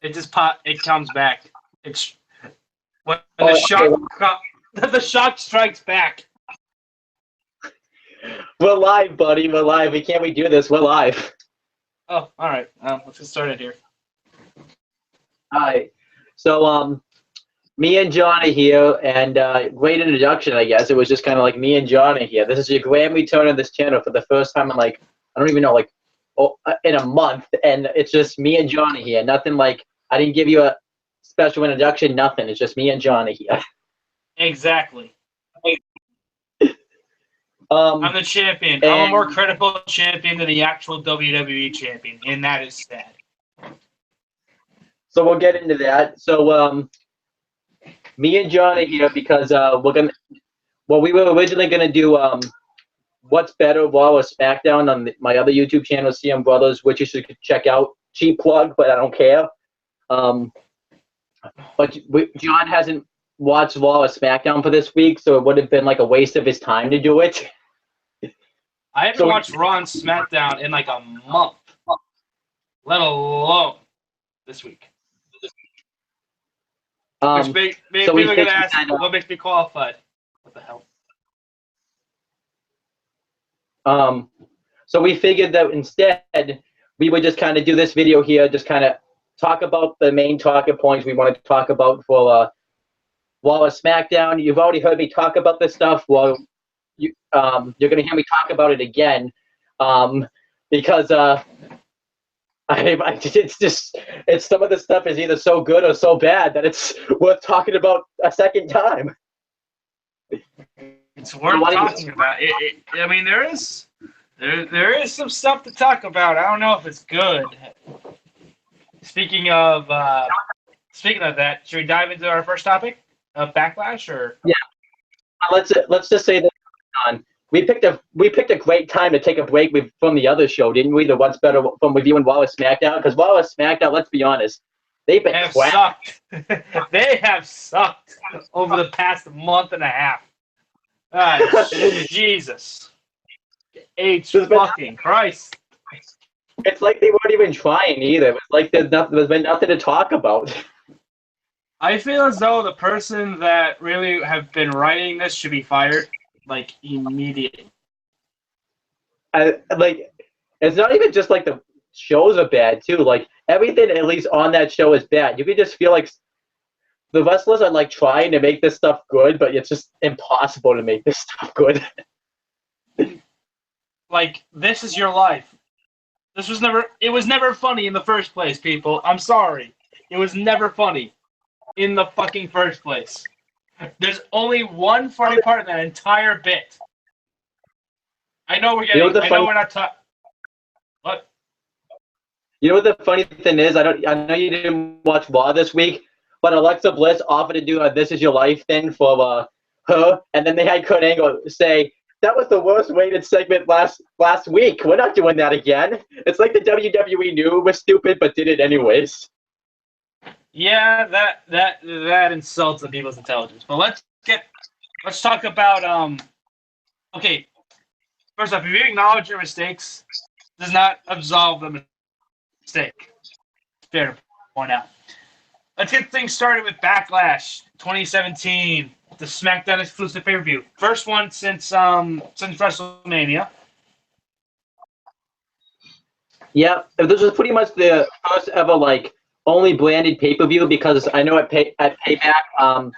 It just it comes back. It's when the shock strikes back. We're live, buddy. We're live. We can't redo this. We're live. Oh, all right. Let's get started here. All right. So, me and John are here, and great introduction, I guess. It was just kind of like me and John are here. This is your grand return on this channel for the first time in like, I don't even know, like, in a month, and it's just me and John are here. Nothing like, I didn't give you a special introduction, nothing. It's just me and John are here. Exactly. I'm the champion. I'm a more credible champion than the actual WWE champion, and that is sad. So we'll get into that. So me and John are here because we were originally gonna do What's Better, Raw or SmackDown on my other YouTube channel, CM Brothers, which you should check out. Cheap plug, but I don't care. But John hasn't watched Raw or SmackDown for this week, so it would have been like a waste of his time to do it. I haven't watched Raw and SmackDown in like a month, let alone this week. Maybe people are gonna ask, what makes me qualified? What the hell? So we figured that instead we would just kind of do this video here, just kind of talk about the main talking points we wanted to talk about for Raw or SmackDown. You've already heard me talk about this stuff. Well, you're gonna hear me talk about it again, because it's some of the stuff is either so good or so bad that it's worth talking about a second time. It's worth talking about. I mean, there is some stuff to talk about. I don't know if it's good. Speaking of that, should we dive into our first topic of Backlash, or? Yeah, let's just say that we picked a great time to take a break from the other show, didn't we? The What's Better from reviewing Raw or SmackDown, because Raw or SmackDown, let's be honest, they've been sucked. They have sucked over the past month and a half. Jesus. Fucking Christ. It's like they weren't even trying either. It's like there's been nothing to talk about. I feel as though the person that really have been writing this should be fired, like, immediately. It's not even just like the shows are bad too. Like everything, at least on that show, is bad. You can just feel like the wrestlers are like trying to make this stuff good, but it's just impossible to make this stuff good. Like, This Is Your Life. It was never funny in the first place, people. I'm sorry. It was never funny in the fucking first place. There's only one funny part in that entire bit. I know we're not talking. What? You know what the funny thing is? I know you didn't watch Raw this week, but Alexa Bliss offered to do a "This Is Your Life" thing for her, and then they had Kurt Angle say, "That was the worst rated segment last week. We're not doing that again." It's like the WWE knew it was stupid, but did it anyways. Yeah, that insults the people's intelligence. But let's talk about okay. First off, if you acknowledge your mistakes, does not absolve the mistake. Fair to point out. Let's get things started with Backlash 2017, the SmackDown exclusive pay-per-view. First one since WrestleMania. Yeah, this was pretty much the first ever only branded pay-per-view, because I know at Payback,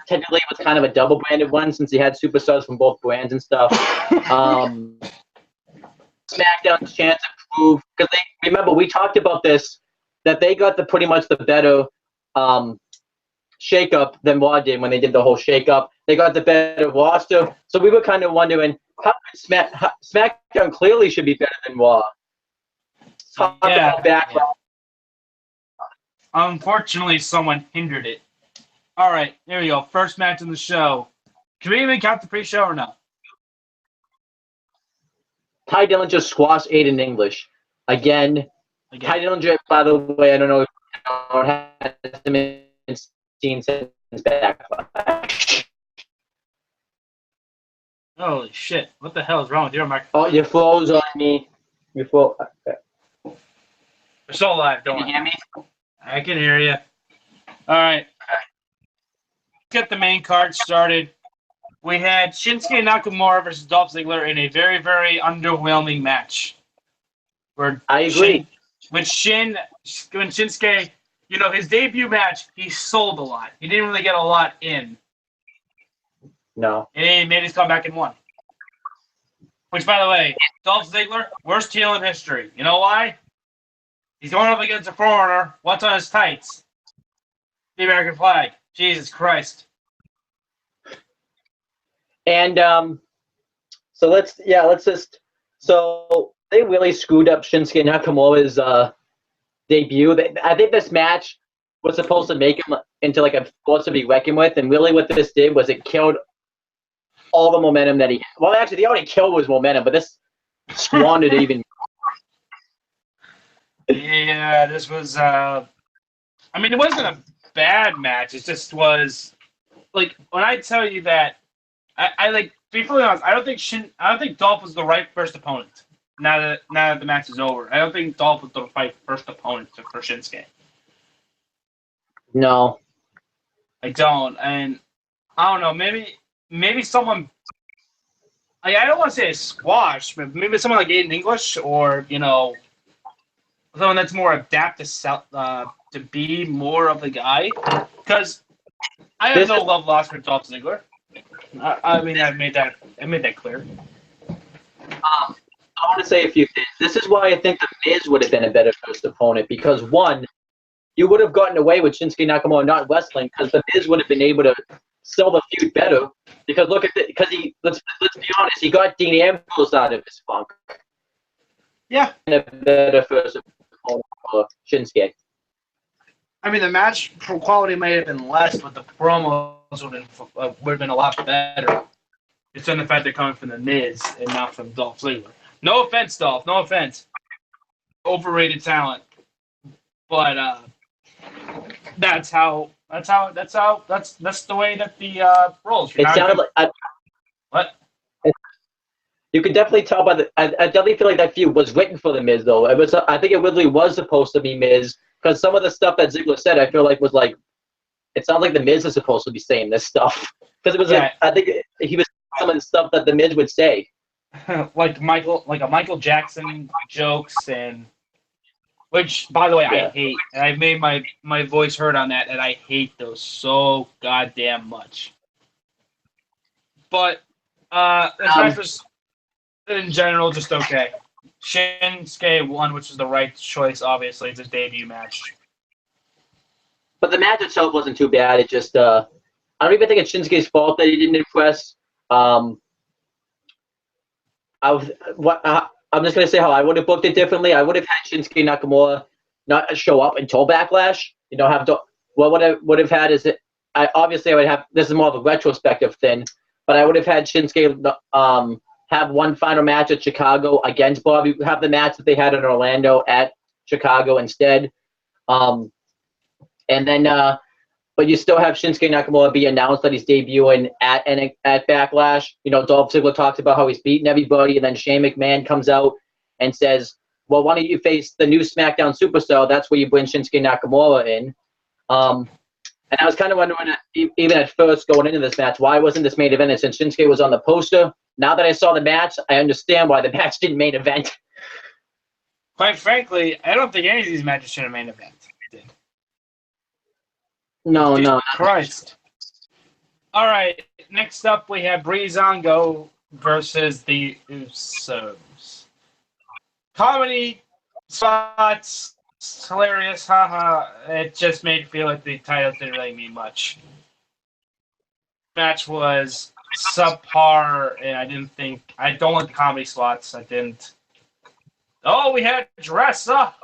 technically it was kind of a double branded one since you had superstars from both brands and stuff. SmackDown's chance improved because remember we talked about this, that they got pretty much the better shake-up than Raw did when they did the whole shake-up. They got the better roster, so we were kind of wondering how SmackDown clearly should be better than Raw. Unfortunately, someone hindered it. All right, here we go. First match in the show. Can we even count the pre-show or no? Ty Dillinger squashed Aiden English. Again. Ty Dillinger, by the way, I don't know if you know, hasn't been seen since Backlash. Holy shit. What the hell is wrong with your microphone? Oh, you froze on me. You froze. We're still alive, don't Can you hear me? I can hear you. All right. Get the main card started. We had Shinsuke Nakamura versus Dolph Ziggler in a very, very underwhelming match. Where I agree. When Shinsuke, his debut match, he sold a lot. He didn't really get a lot in. No. And he made his comeback and won. Which, by the way, Dolph Ziggler, worst heel in history. You know why? He's going up against a foreigner. What's on his tights? The American flag. Jesus Christ. And so they really screwed up Shinsuke Nakamura's debut. I think this match was supposed to make him into like a force to be reckoned with, and really what this did was it killed all the momentum that he had. Well, actually, they already killed his momentum, but this squandered even. Yeah, this was. It wasn't a bad match. It just was like when I tell you that I like to be fully honest. I don't think Dolph was the right first opponent. Now that the match is over, I don't think Dolph was the right first opponent for Shinsuke. No, I don't, and I don't know. Maybe someone. I don't want to say a squash, but maybe someone like Aiden English or someone that's more adapted to be more of the guy. Because I have no love lost for Dolph Ziggler. I made that clear. I want to say a few things. This is why I think The Miz would have been a better first opponent because one, you would have gotten away with Shinsuke Nakamura not wrestling because The Miz would have been able to sell the feud better. Because let's be honest, he got Dean Ambrose out of his funk. Yeah, and a better first opponent for Shinsuke. the match quality may have been less, but the promos would have been a lot better. It's in the fact they're coming from The Miz and not from Dolph Ziggler. No offense, Dolph. No offense. Overrated talent, but that's the way that the rolls. It sounded like what? You could definitely tell by I definitely feel like that feud was written for The Miz though. I think it really was supposed to be Miz because some of the stuff that Ziggler said, I feel like was like, it sounds like The Miz is supposed to be saying this stuff because it was I think he was some of the stuff that The Miz would say, like a Michael Jackson jokes and. Which, by the way, I hate, and I've made my voice heard on that, and I hate those so goddamn much. But this match was, in general, just okay. Shinsuke won, which was the right choice, obviously. It's his debut match. But the match itself wasn't too bad. It just, I don't even think it's Shinsuke's fault that he didn't impress. I'm just going to say how I would have booked it differently. I would have had Shinsuke Nakamura not show up until Backlash. What I would have had is I would have, this is more of a retrospective thing, but I would have had Shinsuke have one final match at Chicago against Bobby, have the match that they had in Orlando at Chicago instead. And then, but you still have Shinsuke Nakamura be announced that he's debuting at Backlash. Dolph Ziggler talks about how he's beaten everybody, and then Shane McMahon comes out and says, well, why don't you face the new SmackDown Superstar? That's where you bring Shinsuke Nakamura in. And I was kind of wondering, even at first going into this match, why wasn't this main event? And since Shinsuke was on the poster, now that I saw the match, I understand why the match didn't main event. Quite frankly, I don't think any of these matches should have main event. No. Christ. All right. Next up, we have Breezango versus the Usos. Comedy spots, hilarious, haha. It just made me feel like the titles didn't really mean much. Match was subpar, and I don't like the comedy spots. I didn't. Oh, we had a dress. A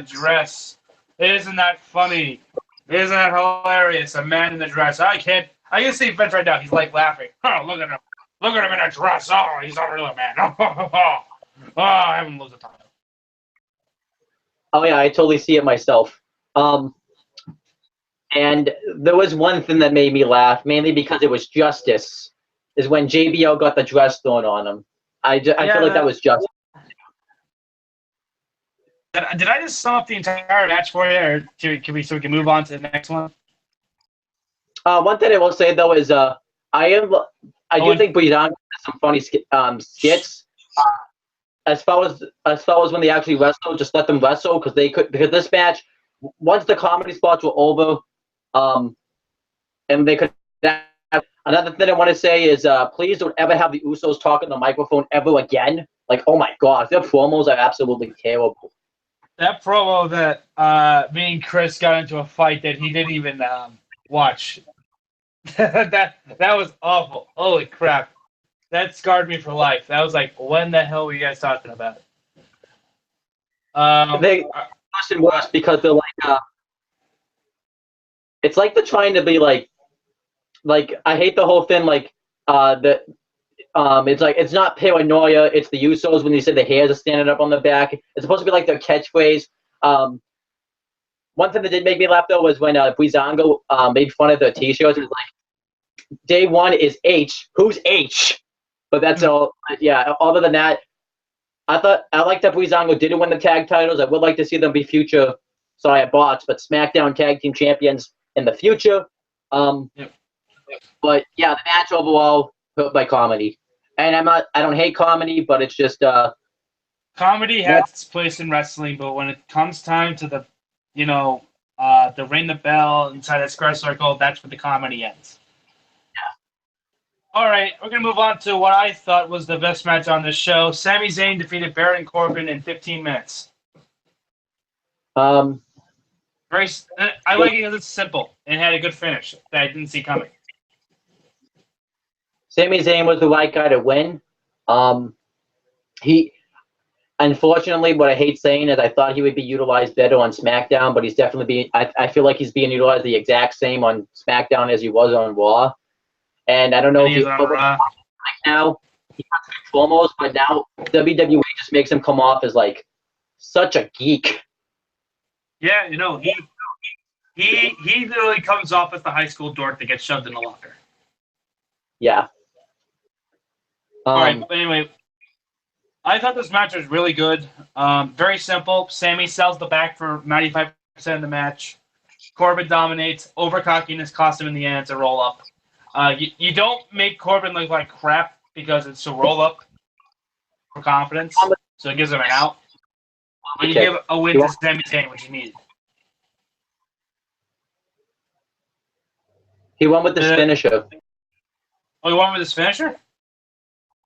dress. Isn't that funny? Isn't that hilarious? A man in the dress. I can see Finch right now. He's like laughing. Oh, look at him. Look at him in a dress. Oh, he's a real man. Oh, I haven't lost the title. Oh yeah, I totally see it myself. And there was one thing that made me laugh, mainly because it was justice, is when JBL got the dress thrown on him. I feel like that was justice. Did I just sum up the entire match for you, or can we so we can move on to the next one? One thing I will say though is I do think Breezango has some funny skits. As far as when they actually wrestle, just let them wrestle because this match, once the comedy spots were over, and they could. Another thing I want to say is please don't ever have the Usos talk on the microphone ever again. Like, oh my god, their promos are absolutely terrible. That promo that me and Chris got into a fight that he didn't even watch. that was awful. Holy crap. That scarred me for life. That was like, when the hell were you guys talking about? They worse and worse because they're like, it's like they're trying to be like I hate the whole thing it's like it's not paranoia, it's the Usos when they say the hairs are standing up on the back. It's supposed to be like their catchphrase. One thing that did make me laugh though was when Breezango made fun of the t-shirts. It was like, day one is H. Who's H? But that's all. Yeah. Other than that, I like that Breezango didn't win the tag titles. I would like to see them be future. Sorry, I bots, but SmackDown Tag Team Champions in the future. But yeah, the match overall hurt by comedy, and I don't hate comedy, but it's just comedy has its place in wrestling, but when it comes time to the ring the bell inside that square circle, that's where the comedy ends. All right, we're going to move on to what I thought was the best match on this show. Sami Zayn defeated Baron Corbin in 15 minutes. I like it because it's simple and had a good finish that I didn't see coming. Sami Zayn was the right guy to win. He, unfortunately, what I hate saying is I thought he would be utilized better on SmackDown, but he's definitely being. I feel like he's being utilized the exact same on SmackDown as he was on Raw. And I don't know if he's right now. He has promos, but now WWE just makes him come off as like such a geek. Yeah, he literally comes off as the high school dork that gets shoved in the locker. Yeah. All right, but anyway, I thought this match was really good. Very simple. Sammy sells the back for 95% of the match. Corbin dominates. Overcockiness cost him in the end. It's a roll-up. You don't make Corbin look like crap because it's a roll-up for confidence, so it gives him an out. But you give a win to Sami Zayn, which he needed. He won with this finisher. Oh, he won with his finisher?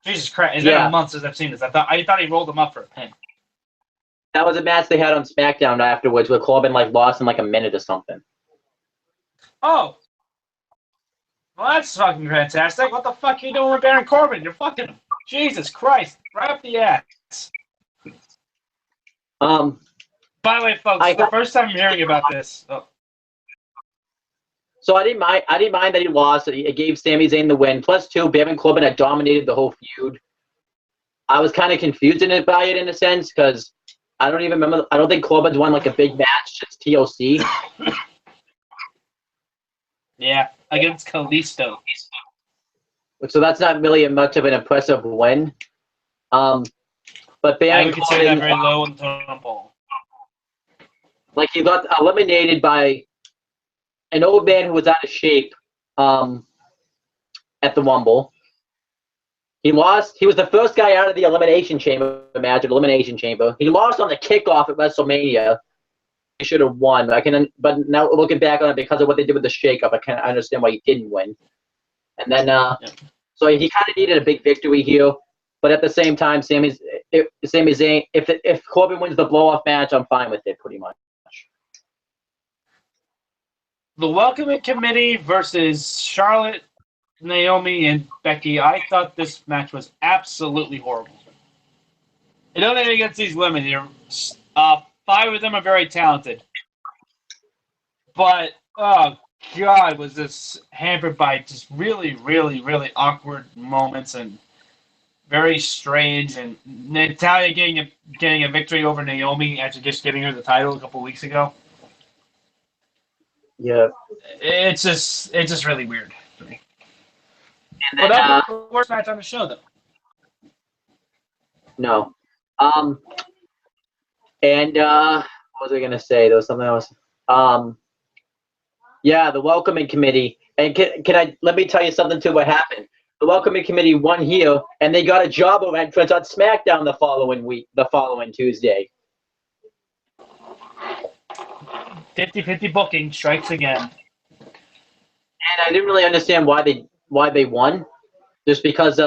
Jesus Christ! It's been a month since I've seen this. I thought he rolled him up for a pin. That was a match they had on SmackDown afterwards, where Corbin lost in a minute or something. Oh, well, that's fucking fantastic. What the fuck are you doing with Baron Corbin? You're fucking Jesus Christ! Right up the ass. By the way, folks, the first time I'm hearing about this. Oh. So I didn't mind that he lost. It gave Sami Zayn the win. Plus, Baron Corbin had dominated the whole feud. I was kind of confused by it in a sense because I don't even remember. I don't think Corbin's won a big match since TLC. Yeah, against Kalisto. So that's not really much of an impressive win. But Baron I would consider that very low in the totem pole. He got eliminated by an old man who was out of shape at the Rumble. He lost. He was the first guy out of the Elimination Chamber match. Elimination Chamber. He lost on the kickoff at WrestleMania. He should have won. But now looking back on it, because of what they did with the shakeup, I can't understand why he didn't win. And then, so he kind of needed a big victory here. But at the same time, Sami Zayn, if Corbin wins the blow-off match, I'm fine with it, pretty much. The Welcoming Committee versus Charlotte, Naomi, and Becky. I thought this match was absolutely horrible. I don't think against these women here. 5 of them are very talented. But, oh, God, was this hampered by just really, really, really awkward moments and very strange. And Natalya getting a victory over Naomi after just giving her the title a couple weeks ago. Yeah. It's just really weird for me. Well, that was the worst match on the show, though. No. And what was I gonna say? There was something else. Yeah, the welcoming committee. And can I let me tell you something too? What happened? The welcoming committee won here, and they got a job of entrance on SmackDown the following Tuesday. 50-50 booking strikes again. And I didn't really understand why they won, just because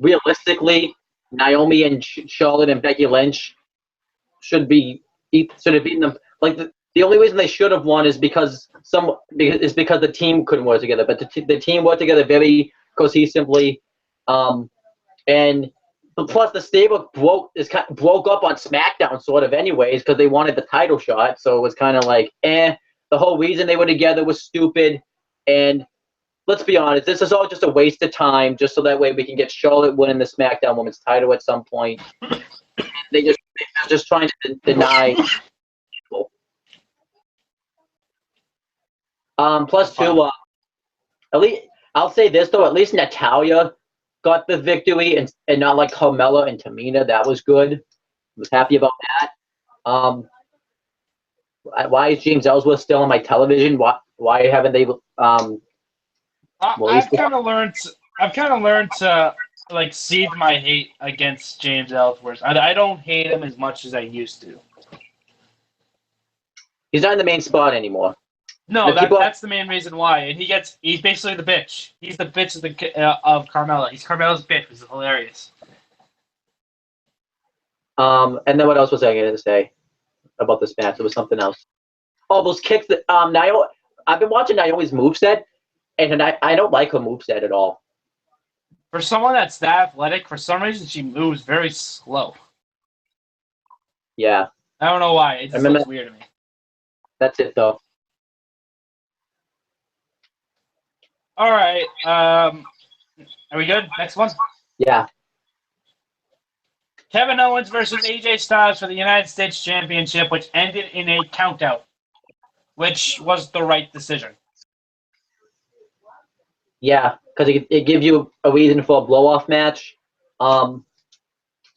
realistically, Naomi and Charlotte and Becky Lynch should have beaten them. Like the only reason they should have won is because the team couldn't work together. But the team worked together very cohesively, and plus the stable broke up on SmackDown sort of anyways because they wanted the title shot. So it was kind of like the whole reason they were together was stupid. And let's be honest, this is all just a waste of time, just so that way we can get Charlotte winning the SmackDown Women's title at some point. They're just trying to deny people. Plus two, at least I'll say this though, at least Natalya got the victory and not like Carmella and Tamina. That was good. I was happy about that. Why is James Ellsworth still on my television? Why haven't they? I've kind of learned to like seethe my hate against James Ellsworth. I don't hate him as much as I used to. He's not in the main spot anymore. No, that's the main reason why. And he's basically the bitch. He's the bitch of Carmella. He's Carmella's bitch, which is hilarious. And then what else was I going to say about this match? There was something else. Oh, those kicks that I've been watching Naomi's moveset, and I don't like her moveset at all. For someone that's that athletic, for some reason she moves very slow. Yeah. I don't know why. It just looks weird to me. That's it though. All right. Are we good? Next one? Yeah. Kevin Owens versus AJ Styles for the United States Championship, which ended in a countout, which was the right decision. Yeah, because it gives you a reason for a blow-off match. So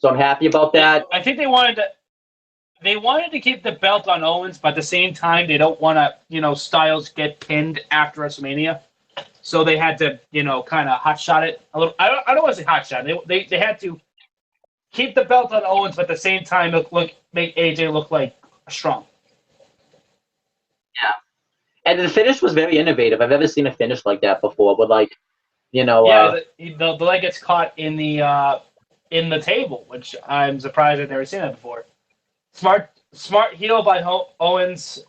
I'm happy about that. I think they wanted to keep the belt on Owens, but at the same time, they don't want to, Styles get pinned after WrestleMania. So they had to, kind of hotshot it a little. I don't want to say hotshot. They had to keep the belt on Owens, but at the same time, make AJ look like strong. Yeah, and the finish was very innovative. I've never seen a finish like that before. With the leg gets caught in the table, which I'm surprised I've never seen that before. Smart heel by Owens,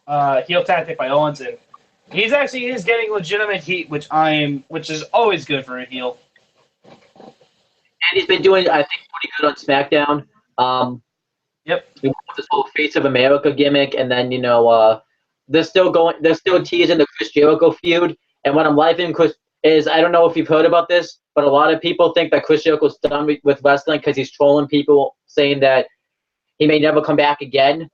heel tactic by Owens, and he's getting legitimate heat, which is always good for a heel. And he's been doing, I think, pretty good on SmackDown. Yep. This whole Face of America gimmick, and then they're still teasing the Chris Jericho feud. And what I'm liking is, I don't know if you've heard about this, but a lot of people think that Chris Jericho's done with wrestling because he's trolling people, saying that he may never come back again,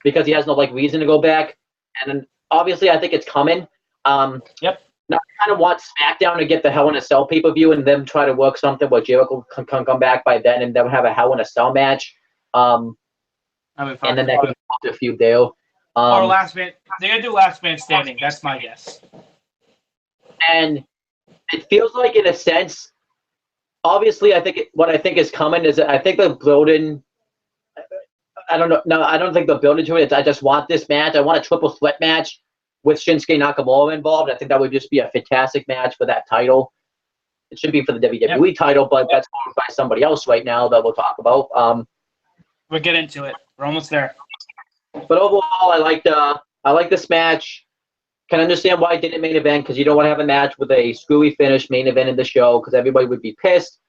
because he has no reason to go back. And obviously, I think it's coming. Yep. Now, I kind of want SmackDown to get the Hell in a Cell pay-per-view and then try to work something where Jericho can come back by then and then have a Hell in a Cell match. And then that can be a feud there. Or last man. They're going to do last man standing. That's my guess. And it feels like, in a sense, obviously, what I think is coming is I think they're building. I don't know. No, I don't think they're building to it. I just want this match. I want a triple threat match with Shinsuke Nakamura involved. I think that would just be a fantastic match for that title. It should be for the WWE title, but that's owned by somebody else right now that we'll talk about. We'll get into it. We're almost there. But overall, I like this match. Can understand why it didn't main event, because you don't want to have a match with a screwy finish main event in the show, because everybody would be pissed.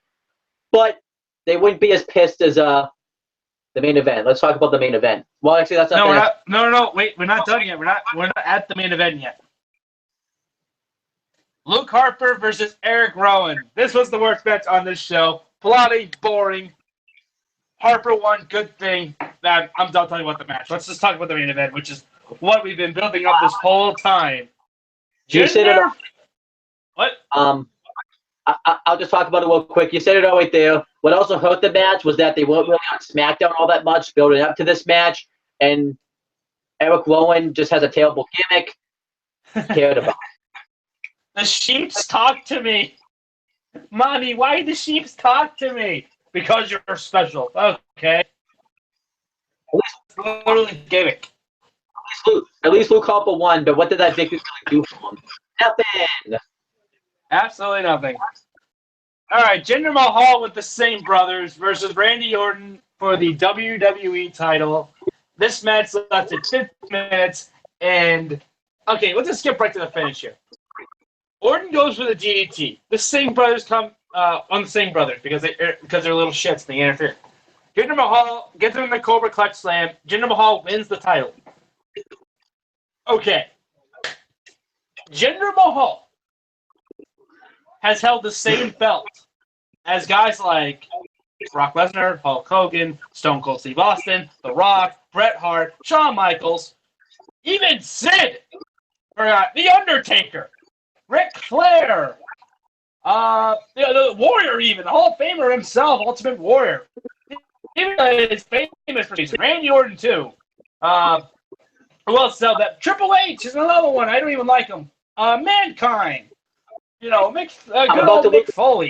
But they wouldn't be as pissed as the main event. Let's talk about the main event. Well, actually, that's not. No. Wait, we're not done yet. We're not at the main event yet. Luke Harper versus Eric Rowan. This was the worst match on this show. Bloody boring. Harper won. Good thing. I'm done talking about the match. Let's just talk about the main event, which is what we've been building up this whole time. You said it. What? I'll just talk about it real quick. You said it all right there. what also hurt the match was that they weren't really on SmackDown all that much building up to this match, and Eric Rowan just has a terrible gimmick. Cared about. The sheeps talk to me. Mommy, why do the sheeps talk to me? Because you're special. Okay. It's literally gimmick. At least Luke Harper won, but what did that victory really do for him? Nothing. Absolutely nothing. All right, Jinder Mahal with the Singh brothers versus Randy Orton for the WWE title. This match lasted 50 minutes, and okay, let's just skip right to the finish here. Orton goes for the DDT. The Singh brothers come on the Singh brothers because they're little shits. They interfere. Jinder Mahal gets him in the Cobra Clutch Slam. Jinder Mahal wins the title. Okay. Jinder Mahal has held the same belt as guys like Brock Lesnar, Hulk Hogan, Stone Cold Steve Austin, The Rock, Bret Hart, Shawn Michaels, even Sid, The Undertaker, Ric Flair, the Warrior, even the Hall of Famer himself, Ultimate Warrior. Even his famous for reason. Randy Orton too. Who else held that? Triple H is another one. I don't even like him. Mankind. You know, good old Mick Foley.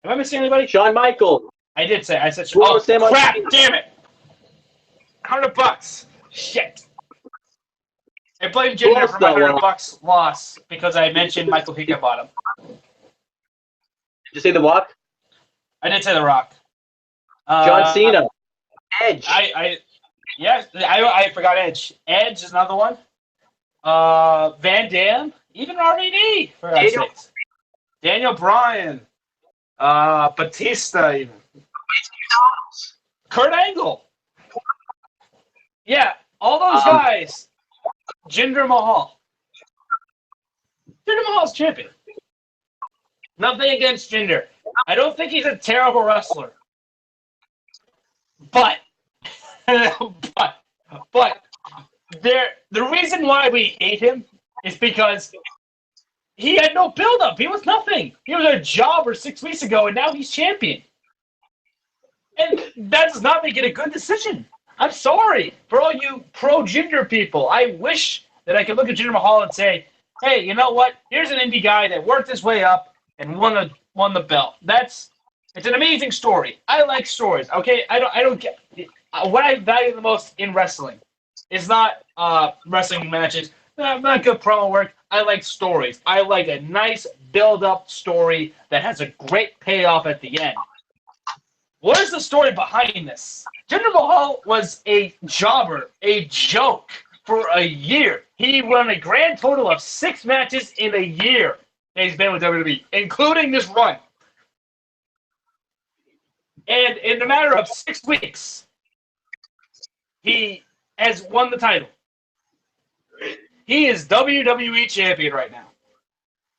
Am I missing anybody? Shawn Michaels. I did say. I said. Oh crap! Damn it! $100. Shit. I blame Jinder for my $100 loss because I mentioned Michael Hickenbottom. Did you say The Rock? I did say The Rock. John Cena. Edge. Yes, I forgot Edge. Edge is another one. Van Dam, even RVD for God's sakes. Daniel Bryan, Batista, even. Kurt Angle. Yeah, all those guys. Jinder Mahal. Jinder Mahal's champion. Nothing against Jinder. I don't think he's a terrible wrestler. But the reason why we hate him is because he had no build-up. He was nothing. He was a jobber 6 weeks ago, and now he's champion. And that does not make it a good decision. I'm sorry for all you pro-Jinder people. I wish that I could look at Jinder Mahal and say, hey, you know what? Here's an indie guy that worked his way up and won the belt. It's an amazing story. I like stories. Okay, I don't get what I value the most in wrestling is not wrestling matches. Not good promo work. I like stories. I like a nice build-up story that has a great payoff at the end. What is the story behind this? Jinder Mahal was a jobber, a joke for a year. He won a grand total of 6 matches in a year that he's been with WWE, including this run. And in a matter of 6 weeks, he has won the title. He is WWE champion right now.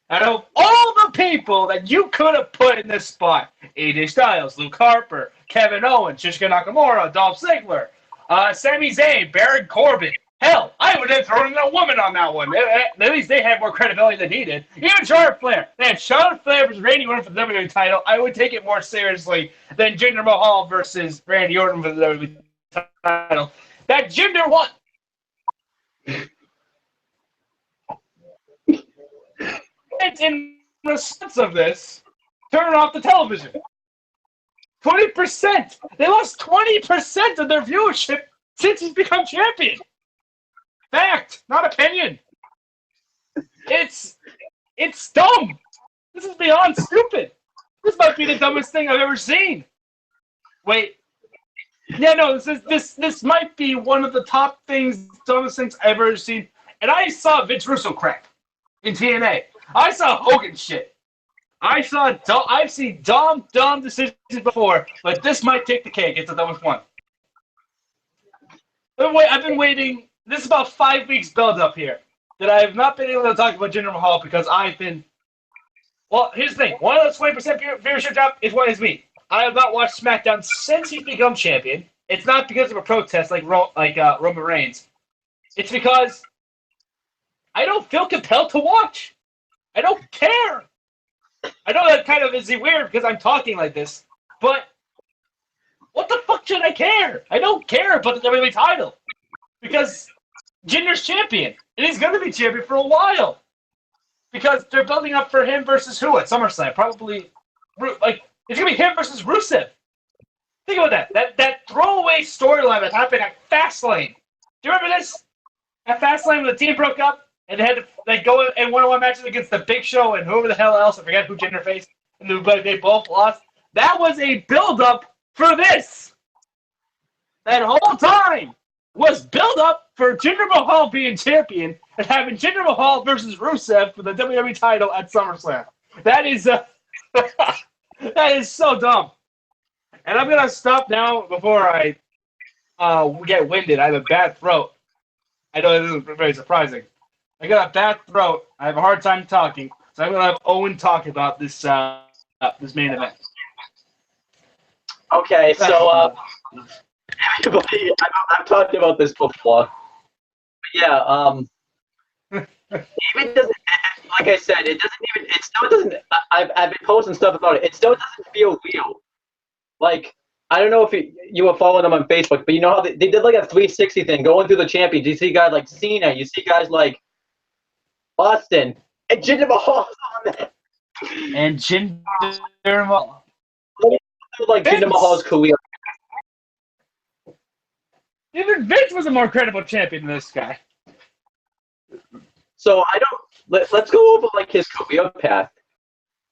Out of all the people that you could have put in this spot, AJ Styles, Luke Harper, Kevin Owens, Shinsuke Nakamura, Dolph Ziggler, Sami Zayn, Baron Corbin. Hell, I would have thrown in a woman on that one. At least they had more credibility than he did. Even Charlotte Flair. Man, Charlotte Flair versus Randy Orton for the WWE title, I would take it more seriously than Jinder Mahal versus Randy Orton for the WWE title. That Jinder won. In response of this, turn off the television. 20%. They lost 20% of their viewership since he's become champion. Fact, not opinion. It's dumb. This is beyond stupid. This might be the dumbest thing I've ever seen. Wait. Yeah, no, this might be one of the dumbest things I've ever seen. And I saw Vince Russo crap in TNA. I saw Hogan shit. I've seen dumb decisions before, but this might take the cake. It's the dumbest one. I've been waiting. This is about 5 weeks build up here that I have not been able to talk about Jinder Mahal because I've been. Well, here's the thing. One of those 20% viewership drop is me. I have not watched SmackDown since he's become champion. It's not because of a protest like Roman Reigns. It's because I don't feel compelled to watch. I don't care. I know that kind of is weird because I'm talking like this, But what the fuck should I care? I don't care about the WWE title because Jinder's champion, and he's going to be champion for a while because they're building up for him versus who at SummerSlam? Probably like it's going to be him versus Rusev. Think about that. That throwaway storyline that happened at Fastlane. Do you remember this? At Fastlane, when the team broke up and they had to go in one-on-one matches against the Big Show and whoever the hell else, I forget who Jinder faced, and they both lost. That was a build-up for this. That whole time was build-up for Jinder Mahal being champion and having Jinder Mahal versus Rusev for the WWE title at SummerSlam. That is that is so dumb. And I'm gonna stop now before I get winded. I have a bad throat. I know this is very surprising. I got a bad throat. I have a hard time talking, so I'm gonna have Owen talk about this this main event. Okay, so everybody, I've talked about this before. But yeah, even doesn't, like I said, it still doesn't. I've been posting stuff about it. It still doesn't feel real. Like, I don't know if you were following them on Facebook, but you know how they did like a 360 thing, going through the champions. You see guys like Cena, you see guys like Austin, and Jinder Mahal's on there. And Jinder Mahal. Like Jinder Mahal's career. Even Vince was a more credible champion than this guy. So I don't. Let's go over like his career path.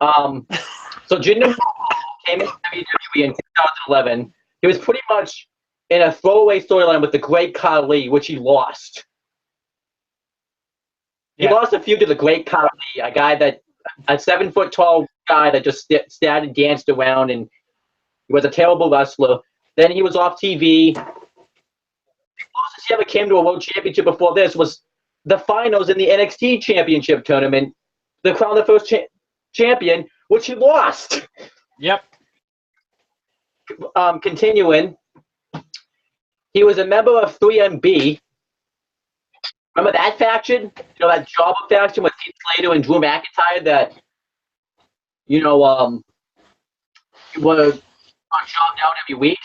So Jinder Mahal came into WWE in 2011. He was pretty much in a throwaway storyline with the Great Khali, which he lost. He lost a feud to the Great Khali, a guy that a 7-foot tall guy that just sat and danced around, and he was a terrible wrestler. Then he was off TV. The closest he ever came to a world championship before this was the finals in the NXT Championship tournament, the crown the first champion, which he lost. Yep. Continuing, he was a member of 3MB. Remember that faction? You know, that Jobber faction with Heath Slater and Drew McIntyre that, you know, were jobbed out every week?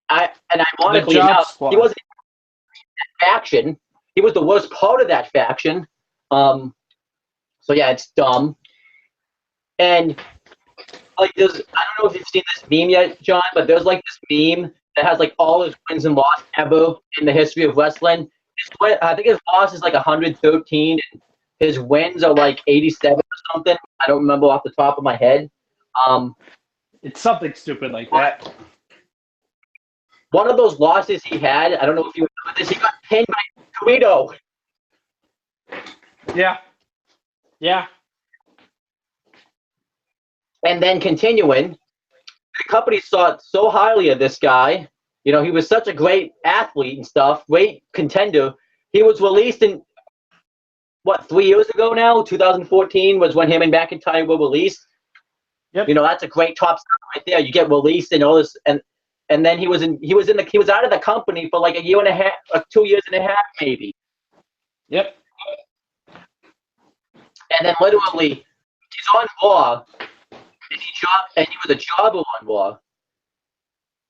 And ironically enough, he wasn't in that faction. He was the worst part of that faction. So yeah, it's dumb. And like I don't know if you've seen this meme yet, John, but there's like this meme that has like all his wins and losses ever in the history of wrestling. I think his loss is like 113, and his wins are like 87 or something. I don't remember off the top of my head. It's something stupid like that. One of those losses he had, I don't know if you remember this, he got pinned by Toledo. Yeah. Yeah. And then continuing, the company thought so highly of this guy. You know, he was such a great athlete and stuff, great contender. He was released in, 3 years ago now? 2014 was when him and McIntyre were released. Yep. You know, that's a great top stuff right there. You get released and all this, and then he was out of the company for like a year and a half, 2 years and a half maybe. Yep. And then literally, he's on Raw, and he was a jobber on Raw.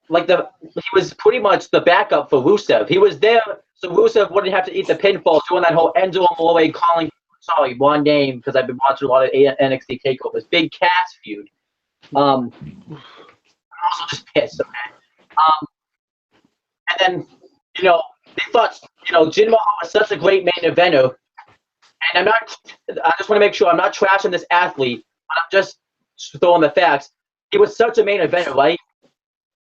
Like he was pretty much the backup for Rusev. He was there so Rusev wouldn't have to eat the pinfall, doing that whole Enzo Amore calling, sorry, one name, because I've been watching a lot of NXT takeovers. Big Cass feud. I'm also just pissed, okay? And then, you know, they thought, you know, Jinder Mahal was such a great main eventer. And I just want to make sure I'm not trashing this athlete, but I'm just throwing the facts. He was such a main eventer, right?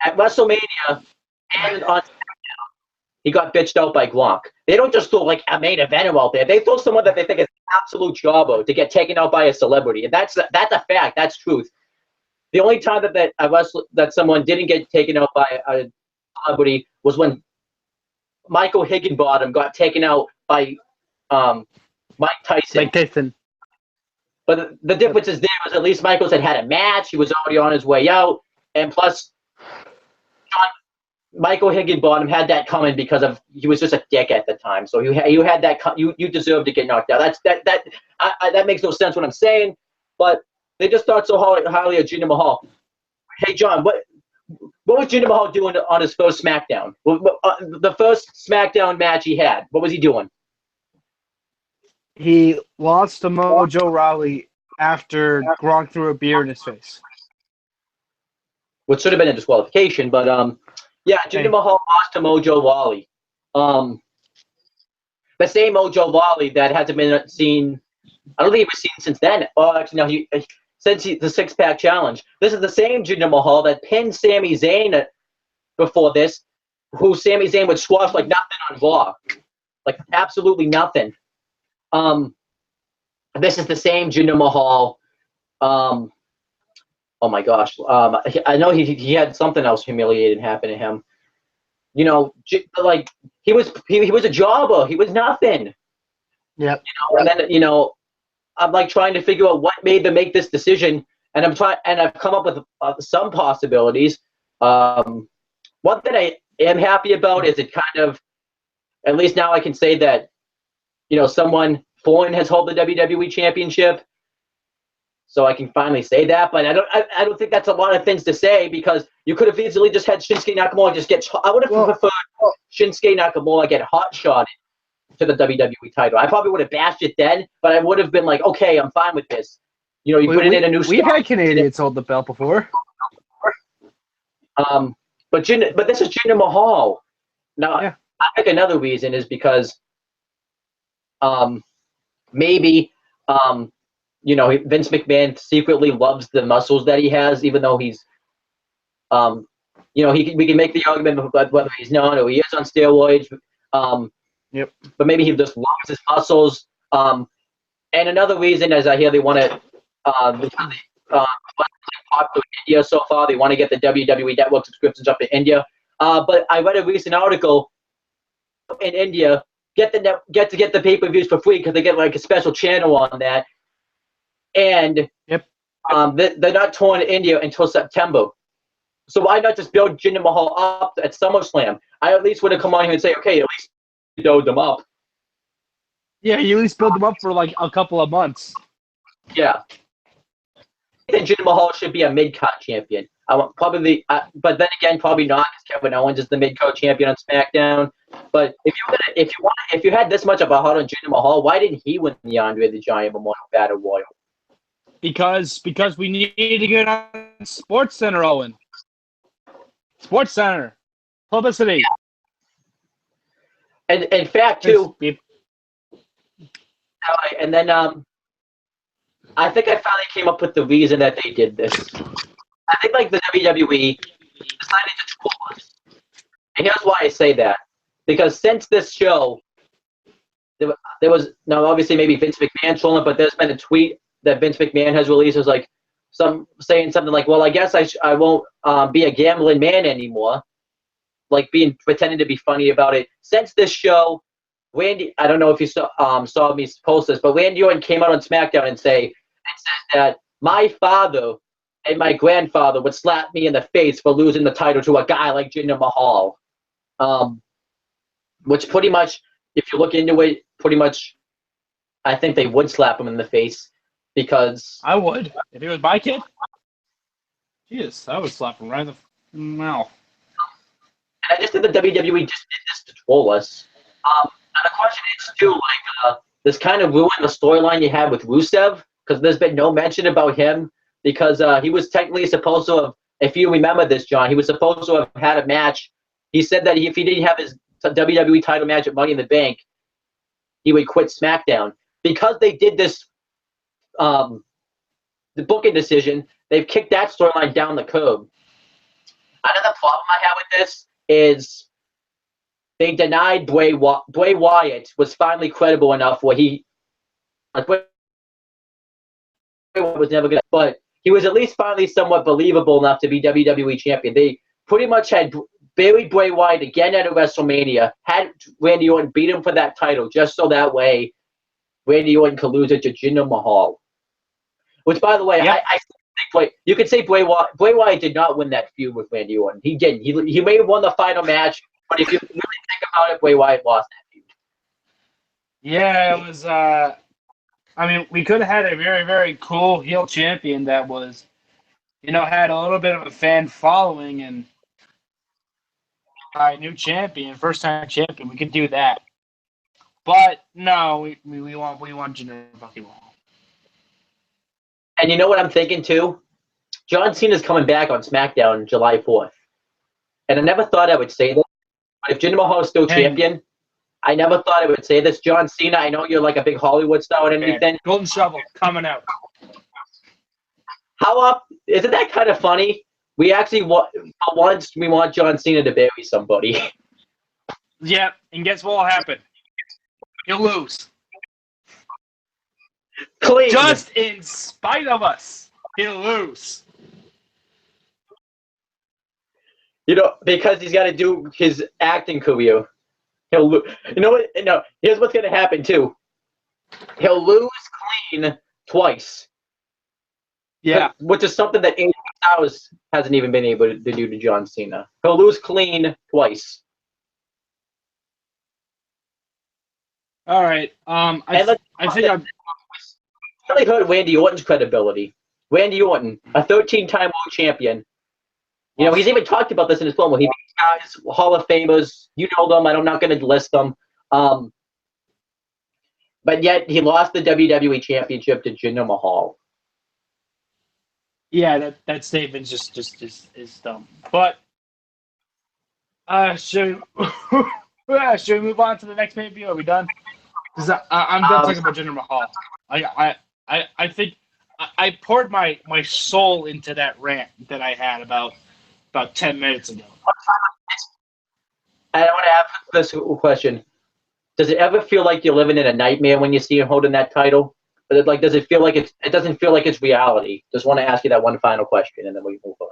At WrestleMania and on SmackDown, he got bitched out by Gronk. They don't just throw like a main eventer out there. They throw someone that they think is an absolute jobber to get taken out by a celebrity, and that's a fact. That's truth. The only time that someone didn't get taken out by a celebrity was when Michael Higginbottom got taken out by Mike Tyson. Mike Tyson. But the difference is there was at least Michaels had a match. He was already on his way out, and plus, Michael Higginbottom had that coming because he was just a dick at the time. So you had that. You deserve to get knocked out. That makes no sense what I'm saying, but they just thought so highly of Jinder Mahal. Hey, John, what was Jinder Mahal doing on his first SmackDown? The first SmackDown match he had. What was he doing? He lost to Mojo Rawley after Gronk threw a beer in his face. Which should have been a disqualification, but yeah, Jinder Mahal lost to Mojo Rawley. The same Mojo Rawley that hasn't been seen. I don't think he was seen since then. Oh, actually, no, since the six-pack challenge. This is the same Jinder Mahal that pinned Sami Zayn before this, who Sami Zayn would squash like nothing on Raw, like absolutely nothing. This is the same Jinder Mahal. Oh my gosh. I know he had something else humiliating happen to him. You know, like he was a jobber. He was nothing. Yep. And then I'm like trying to figure out what made them make this decision, and I've come up with some possibilities. One that I am happy about is it kind of, at least now I can say that, someone foreign has held the WWE Championship, so I can finally say that. But I don't think that's a lot of things to say, because you could have easily just had Shinsuke Nakamura just get. I would have preferred Shinsuke Nakamura get hot shotted to the WWE title. I probably would have bashed it then, but I would have been like, okay, I'm fine with this. You put it in a new. We've had Canadians hold the belt before. But this is Jinder Mahal. Now, yeah. I think another reason is because, maybe, Vince McMahon secretly loves the muscles that he has, even though he's, we can make the argument about whether he's not or he is on steroids. Yep. But maybe he just loves his muscles. And another reason is I hear they want to, popular in India so far. They want to get the WWE Network subscriptions up in India. But I read a recent article in India, get the pay-per-views for free because they get like a special channel on that. And they're not touring India until September. So why not just build Jinder Mahal up at SummerSlam? I at least would have come on here and say, okay, at least build them up. Yeah, you at least build them up for like a couple of months. Yeah. I think Jinder Mahal should be a mid-card champion. But then again, probably not, because Kevin Owens is the mid-card champion on SmackDown. But if you had this much of a heart on Jinder Mahal, why didn't he win the Andre the Giant Memorial Battle Royal? Because we need to get on SportsCenter, Owen. SportsCenter. Publicity. And in fact, too. And then I think I finally came up with the reason that they did this. I think like the WWE decided to troll us. And here's why I say that. Because since this show, there was, now obviously maybe Vince McMahon trolling, but there's been a tweet that Vince McMahon has released. It was like saying something like, well, I guess I won't be a gambling man anymore. Like pretending to be funny about it. Since this show, Randy, I don't know if you saw me post this, but Randy Orton came out on SmackDown and said that my father and my grandfather would slap me in the face for losing the title to a guy like Jinder Mahal. Which pretty much, if you look into it, pretty much, I think they would slap him in the face, because I would. If he was my kid, Jesus, I would slap him right in the mouth. And I just think the WWE just did this to troll us. And the question is, too, like, this kind of ruined the storyline you had with Rusev, because there's been no mention about him, because he was technically supposed to have, if you remember this, John, he was supposed to have had a match. He said that if he didn't have his WWE title match at Money in the Bank, he would quit SmackDown. Because they did this, the booking decision, they've kicked that storyline down the curb. Another problem I have with this is they denied Bray Wyatt was finally credible enough where he was never good, but he was at least finally somewhat believable enough to be WWE champion. They pretty much had buried Bray Wyatt again at a WrestleMania, had Randy Orton beat him for that title, just so that way Randy Orton could lose it to Jinder Mahal. Which, by the way, yep. I think you could say Bray Wyatt did not win that feud with Randy Orton. He didn't. He may have won the final match, but if you really think about it, Bray Wyatt lost that feud. Yeah, it was. I mean, we could have had a very, very cool heel champion that was had a little bit of a fan following and new champion, first time champion, we could do that. But no, we want Jinder Mahal. And you know what I'm thinking too? John Cena's coming back on SmackDown July 4th. And I never thought I would say this, but if Jinder Mahal is still champion, I never thought I would say this. John Cena, I know you're like a big Hollywood star and everything. Golden Shovel coming out. How up? Isn't that kind of funny? We actually want John Cena to bury somebody. Yeah, and guess what will happen? He'll lose. Clean. Just in spite of us, he'll lose. Because he's got to do his acting career. He'll lose. You know what? No, here's what's going to happen, too. He'll lose clean twice. Yeah. Which is something that AJ Styles hasn't even been able to do to John Cena. He'll lose clean twice. All right. I think I'm really hurt Randy Orton's credibility. Randy Orton, a 13-time world champion. He's even talked about this in his promo. He beats guys, Hall of Famers. You know them. I'm not going to list them. But yet he lost the WWE Championship to Jinder Mahal. Yeah, that statement just is dumb. But should we move on to the next pay-per-view? Are we done? Because I'm done talking about Jinder Mahal. I think I poured my soul into that rant that I had about 10 minutes ago. I want to ask this question. Does it ever feel like you're living in a nightmare when you see him holding that title? But does it feel like it doesn't feel like it's reality? Just want to ask you that one final question, and then we move on.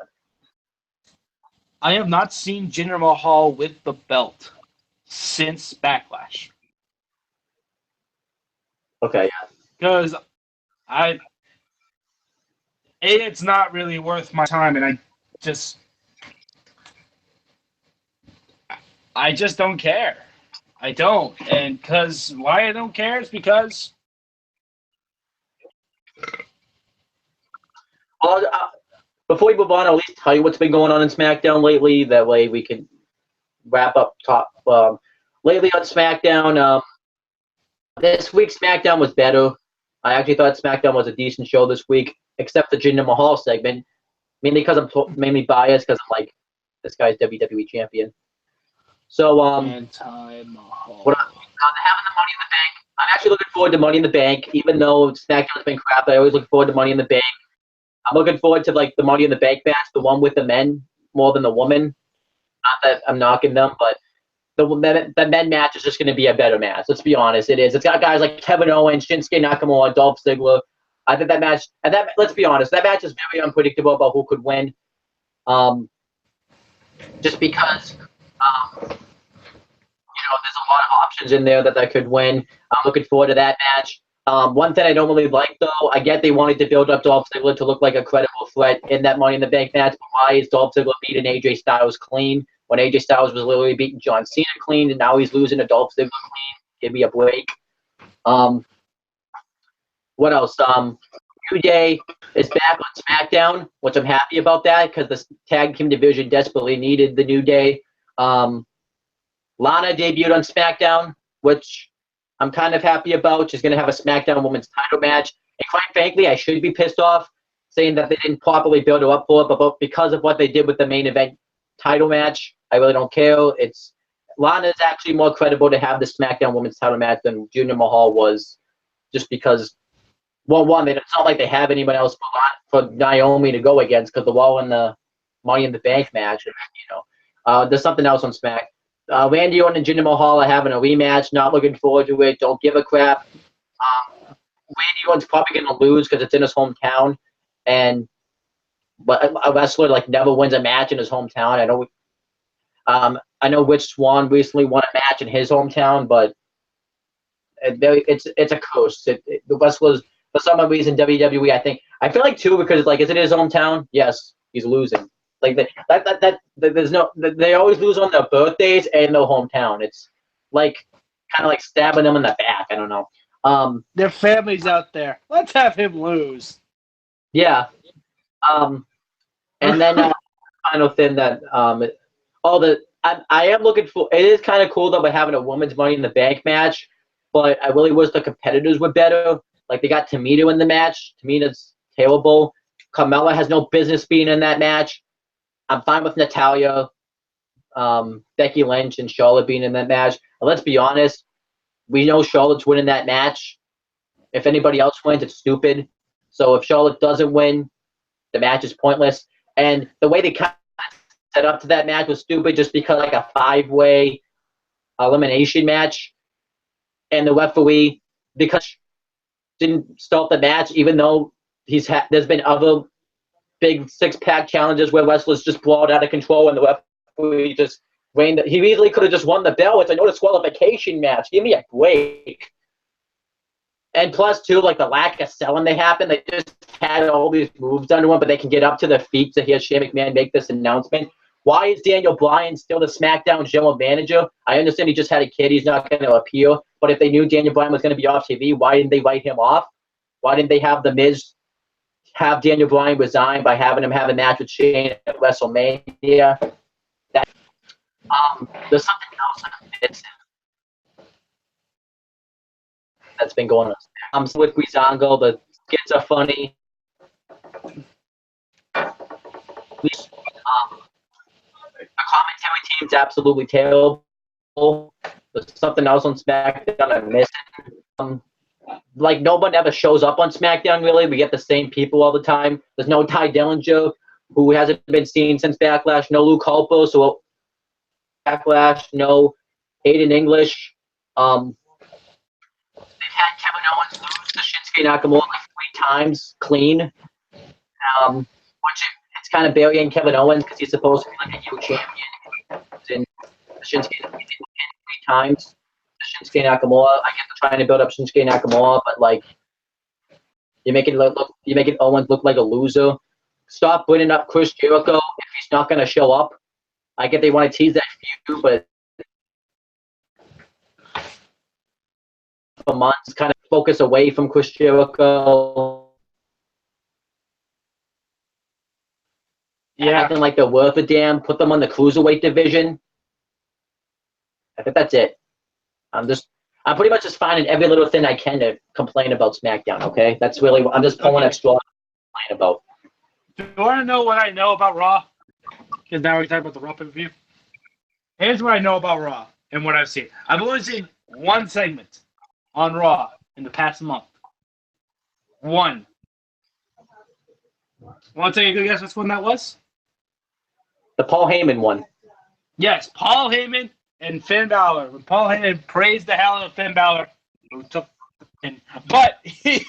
I have not seen Jinder Mahal with the belt since Backlash. Okay. Because it's not really worth my time, and I just don't care. I don't, and why I don't care is because. Well, before we move on, I'll at least tell you what's been going on in SmackDown lately. That way we can wrap up top. Lately on SmackDown, this week's SmackDown was better. I actually thought SmackDown was a decent show this week, except the Jinder Mahal segment. Mainly because I'm mainly biased because I'm like, this guy's WWE champion. So, Anti-Mahal. What having the Money in the Bank. I'm actually looking forward to Money in the Bank, even though SmackDown's been crap. I always look forward to Money in the Bank. I'm looking forward to the Money in the Bank match, the one with the men more than the woman. Not that I'm knocking them, but the men match is just going to be a better match. Let's be honest, it is. It's got guys like Kevin Owens, Shinsuke Nakamura, Dolph Ziggler. I think that match, let's be honest, that match is very unpredictable about who could win. Just because, there's a lot of options in there that could win. I'm looking forward to that match. One thing I don't really like, though, I get they wanted to build up Dolph Ziggler to look like a credible threat in that Money in the Bank match, but why is Dolph Ziggler beating AJ Styles clean when AJ Styles was literally beating John Cena clean, and now he's losing to Dolph Ziggler clean? Give me a break. What else? New Day is back on SmackDown, which I'm happy about that because the tag team division desperately needed the New Day. Lana debuted on SmackDown, which I'm kind of happy about. She's going to have a SmackDown Women's title match. And quite frankly, I should be pissed off saying that they didn't properly build her up for it, but because of what they did with the main event title match, I really don't care. Lana is actually more credible to have the SmackDown Women's title match than Jinder Mahal was, just because, well, one, it's not like they have anyone else for Naomi to go against because they're all in the Money in the Bank match. There's something else on Smack. Randy Orton and Jinder Mahal are having a rematch. Not looking forward to it. Don't give a crap. Randy Orton's probably going to lose because it's in his hometown, but a wrestler never wins a match in his hometown. I know Rich Swann recently won a match in his hometown, but it's a curse. The wrestlers, for some reason, WWE, I feel like too, because is it his hometown? Yes, he's losing. There's no, they always lose on their birthdays and their hometown. It's kind of stabbing them in the back. I don't know. Their family's out there. Let's have him lose. Yeah. And then final thing that I am looking for. It is kind of cool though by having a women's Money in the Bank match, but I really wish the competitors were better. Like they got Tamina in the match. Tamina's terrible. Carmella has no business being in that match. I'm fine with Natalya, Becky Lynch, and Charlotte being in that match. And let's be honest, we know Charlotte's winning that match. If anybody else wins, it's stupid. So if Charlotte doesn't win, the match is pointless. And the way they kind of set up to that match was stupid just because like a 5-way elimination match. And the referee, because didn't stop the match, even though there's been other big 6-pack challenges where wrestlers just brawled out of control and the referee just reigned. He easily could have just won the belt. It's a no disqualification match. Give me a break. And plus, too, like the lack of selling they happened, they just had all these moves done to him, but they can get up to their feet to hear Shane McMahon make this announcement. Why is Daniel Bryan still the SmackDown general manager? I understand he just had a kid. He's not going to appeal. But if they knew Daniel Bryan was going to be off TV, why didn't they write him off? Why didn't they have The Miz have Daniel Bryan resign by having him have a match with Shane at WrestleMania? There's something else that's been going on. With Breezango, the skits are funny. The commentary team's absolutely terrible. There's something else on SmackDown I'm missing. Like, no one ever shows up on SmackDown, really. We get the same people all the time. There's no Ty Dillinger, who hasn't been seen since Backlash. No Luke Harper, so Backlash. No Aiden English. They've had Kevin Owens lose to Shinsuke Nakamura like 3 times clean, which it's kind of burying Kevin Owens because he's supposed to be like a huge champion. Shinsuke 3 times. Shinsuke Nakamura. I get the trying to build up Shinsuke Nakamura, but like you make it Owens look like a loser. Stop bringing up Chris Jericho if he's not going to show up. I get they want to tease that feud, but for months, kind of focus away from Chris Jericho. Yeah. Acting like they're worth a damn. Put them on the cruiserweight division. I think that's it. I'm pretty much just finding every little thing I can to complain about SmackDown, okay? That's really what I'm just pulling at straw to complain about. Do you want to know what I know about Raw? Because now we're talking about the Raw pay-per-view. Here's what I know about Raw and what I've seen. I've only seen one segment on Raw in the past month. One. Want to take a good guess which one that was? The Paul Heyman one. Yes, Paul Heyman and Finn Balor. When Paul Heyman praised the hell out of Finn Balor, who took the pin, but he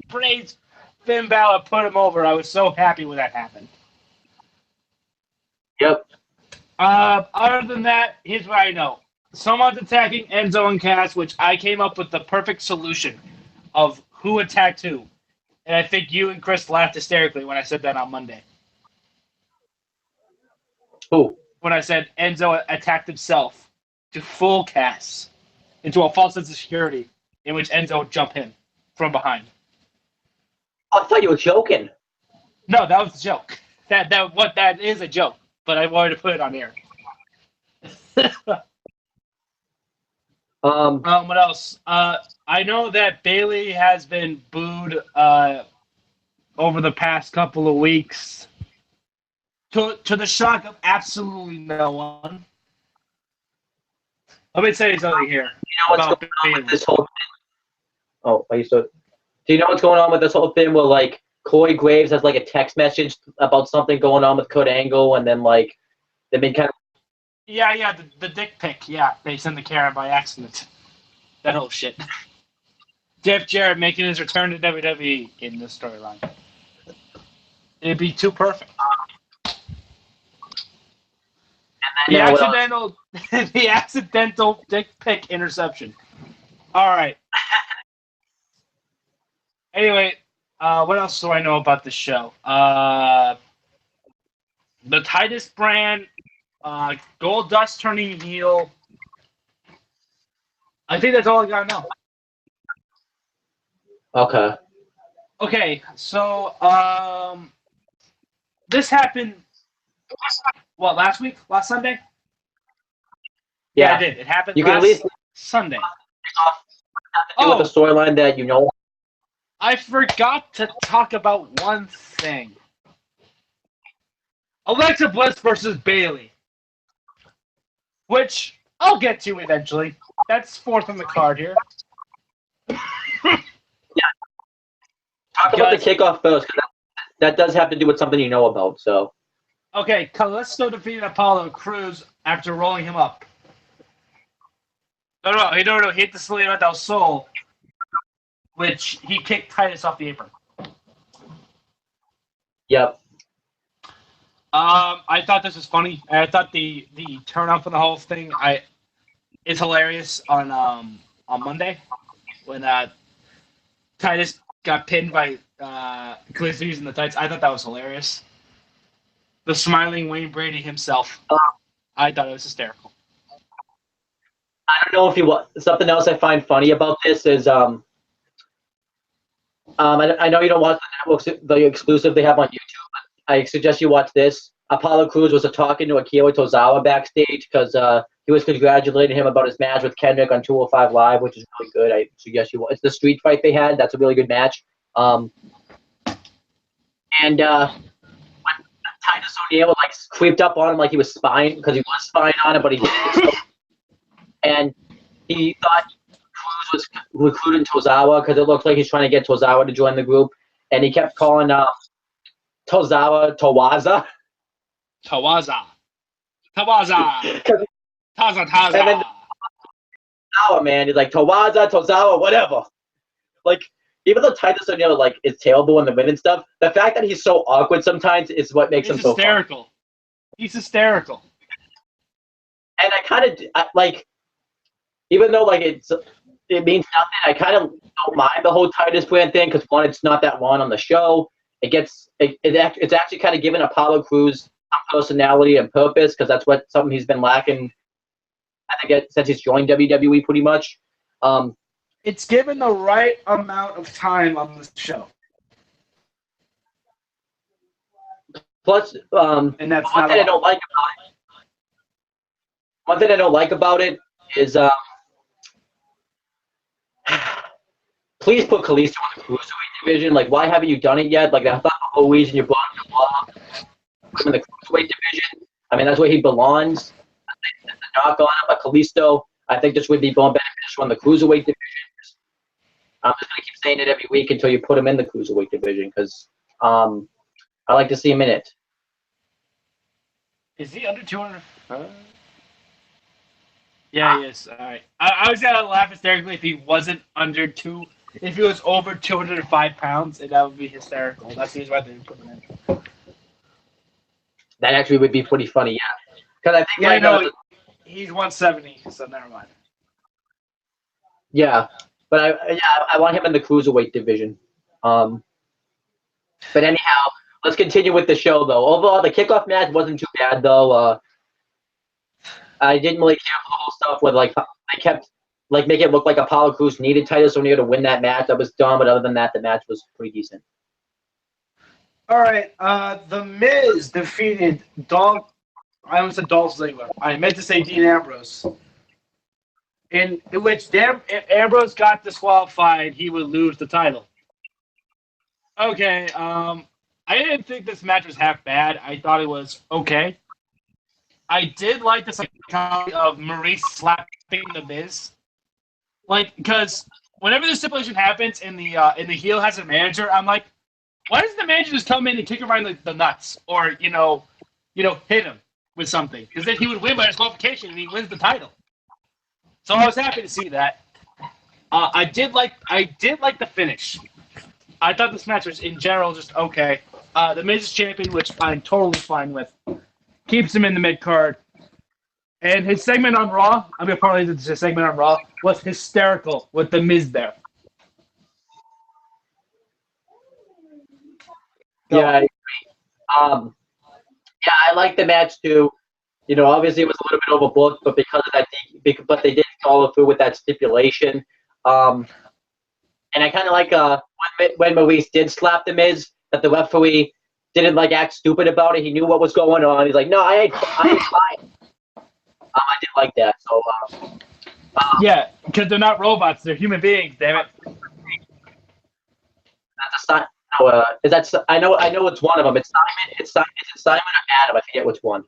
praised Finn Balor, put him over. I was so happy when that happened. Yep. Other than that, here's what I know. Someone's attacking Enzo and Cass, which I came up with the perfect solution of who attacked who. And I think you and Chris laughed hysterically when I said that on Monday. Who? When I said Enzo attacked himself to fool Cass into a false sense of security in which Enzo would jump in from behind. Oh, I thought you were joking. No, that was a joke. That is a joke, but I wanted to put it on air. What else? I know that Bayley has been booed over the past couple of weeks. To the shock of absolutely no one. Let me say something here. You know what's going on with this whole thing? Oh, are you still? Do you know what's going on with this whole thing where like Corey Graves has like a text message about something going on with Kurt Angle, and then like they've been kind of. Yeah, the dick pic. Yeah, they sent the Karen by accident. That whole shit. Jeff Jarrett making his return to WWE in this storyline. It'd be too perfect. The accidental dick pic interception. All right. Anyway, what else do I know about this show? The Titus brand, Goldust turning heel. I think that's all I gotta know. Okay. Okay, so this happened. What, last week? Last Sunday? Yeah, it did. It happened you can last at least Sunday. do with the storyline that you know. I forgot to talk about one thing. Alexa Bliss versus Bailey, which I'll get to eventually. That's fourth on the card here. Talk about the kickoff first, because that does have to do with something you know about. So. Okay, Kalisto defeated Apollo Crews after rolling him up. No, he hit the Salida del Sol, which he kicked Titus off the apron. Yep. I thought this was funny. I thought the turn up for the whole thing is hilarious on Monday when Titus got pinned by Kalisto using the tights. I thought that was hilarious. The smiling Wayne Brady himself. I thought it was hysterical. I don't know if you want something else I find funny about this is I know you don't watch the networks, the exclusive they have on YouTube, but I suggest you watch this. Apollo Crews was talking to Akira Tozawa backstage because he was congratulating him about his match with Kendrick on 205 Live, which is really good. I suggest you watch. It's the street fight they had. That's a really good match. When Titus O'Neil like creeped up on him like he was spying because he was spying on him, but he didn't. And he thought Cruz was recruiting Tozawa because it looked like he's trying to get Tozawa to join the group, and he kept calling Tozawa Tawaza. Taza. And then Tozawa, man, he's like Tawaza, Tozawa, whatever. Like, even though Titus O'Neil like is terrible in the win and stuff, the fact that he's so awkward sometimes is what makes him so hysterical. Fun. He's hysterical. And I kind of like, even though like it means nothing, I kind of don't mind the whole Titus brand thing because one, it's not that long on the show. It's actually kind of given Apollo Crews personality and purpose because that's something he's been lacking. I think since he's joined WWE pretty much. It's given the right amount of time on the show. Plus, and that's one thing I don't like about it is please put Kalisto in the cruiserweight division. Like, why haven't you done it yet? Like, I thought the whole reason you brought him in the cruiserweight division. I mean, that's where he belongs. It's a knock on him, but Kalisto, I think this would be more beneficial in the cruiserweight division. I'm just gonna keep saying it every week until you put him in the cruiserweight division because I like to see him in it. Is he under 200? Yeah, he is. All right. I was gonna laugh hysterically if he wasn't under two. If he was over 205 pounds, that would be hysterical. That's the reason why they put him in. That actually would be pretty funny, yeah. Because I think he's 170, so never mind. Yeah, but I want him in the cruiserweight division. But anyhow, let's continue with the show though. Overall, the kickoff match wasn't too bad though. I didn't really care for the whole stuff with like they kept like making it look like Apollo Crews needed Titus O'Neil to win that match. That was dumb, but other than that, the match was pretty decent. All right, The Miz defeated I almost said Dolph Ziggler. I meant to say Dean Ambrose. In which if Ambrose got disqualified, he would lose the title. Okay, I didn't think this match was half bad. I thought it was okay. I did like the psychology of Maurice slapping the Miz, like because whenever the stipulation happens and the heel has a manager, I'm like, why doesn't the manager just come in and kick him right in the nuts, or hit him with something? Because then he would win by disqualification and he wins the title. So I was happy to see that. I did like the finish. I thought this match was in general just okay. The Miz is champion, which I'm totally fine with. Keeps him in the mid card. And his segment on Raw, I'm gonna parlay this segment on Raw, was hysterical with the Miz there. Yeah, I agree. Yeah, I like the match too. Obviously it was a little bit overbooked, but because of that, but they did follow through with that stipulation. And I kind of like when Maurice did slap the Miz, that the referee didn't like act stupid about it. He knew what was going on. He's like, no, I ain't fine. I didn't like that. So Yeah, because they're not robots; they're human beings. Damn it. that's a sign. No, is that? I know it's one of them. It's Simon. Is it Simon or Adam? I forget which one.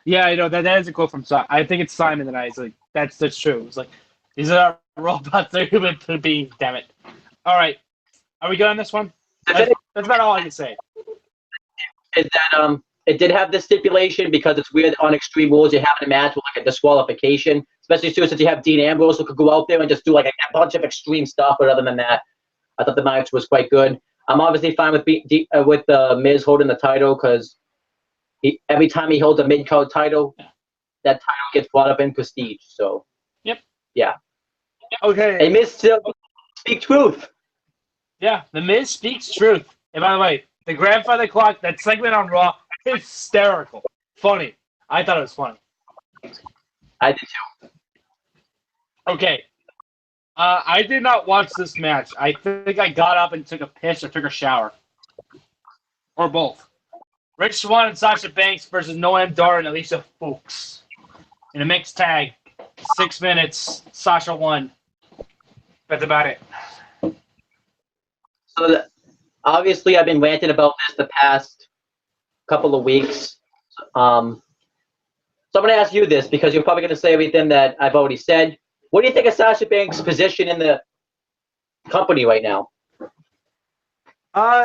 Yeah, you know that is a quote from Simon. I think it's Simon that I was like, that's true. It's like these are not robots; they're human beings. Damn it. All right, are we good on this one? That's about all I can say. Is that it did have this stipulation because it's weird on Extreme Rules you're having a match with like a disqualification, especially too since you have Dean Ambrose who could go out there and just do like a bunch of extreme stuff. But other than that, I thought the match was quite good. I'm obviously fine with Miz holding the title because every time he holds a mid-card title, that title gets brought up in prestige. So, Yep. Yeah. Okay. And Miz still speak truth. Yeah, the Miz speaks truth. And by the way, the grandfather clock, that segment on Raw, hysterical, funny. I thought it was funny. I did too. Okay. I did not watch this match. I think I got up and took a piss or took a shower. Or both. Rich Swann and Sasha Banks versus Noam Dar and Alicia Fox. In a mixed tag. 6 minutes. Sasha won. That's about it. So, obviously, I've been ranting about this the past couple of weeks. So I'm going to ask you this because you're probably going to say everything that I've already said. What do you think of Sasha Banks' position in the company right now?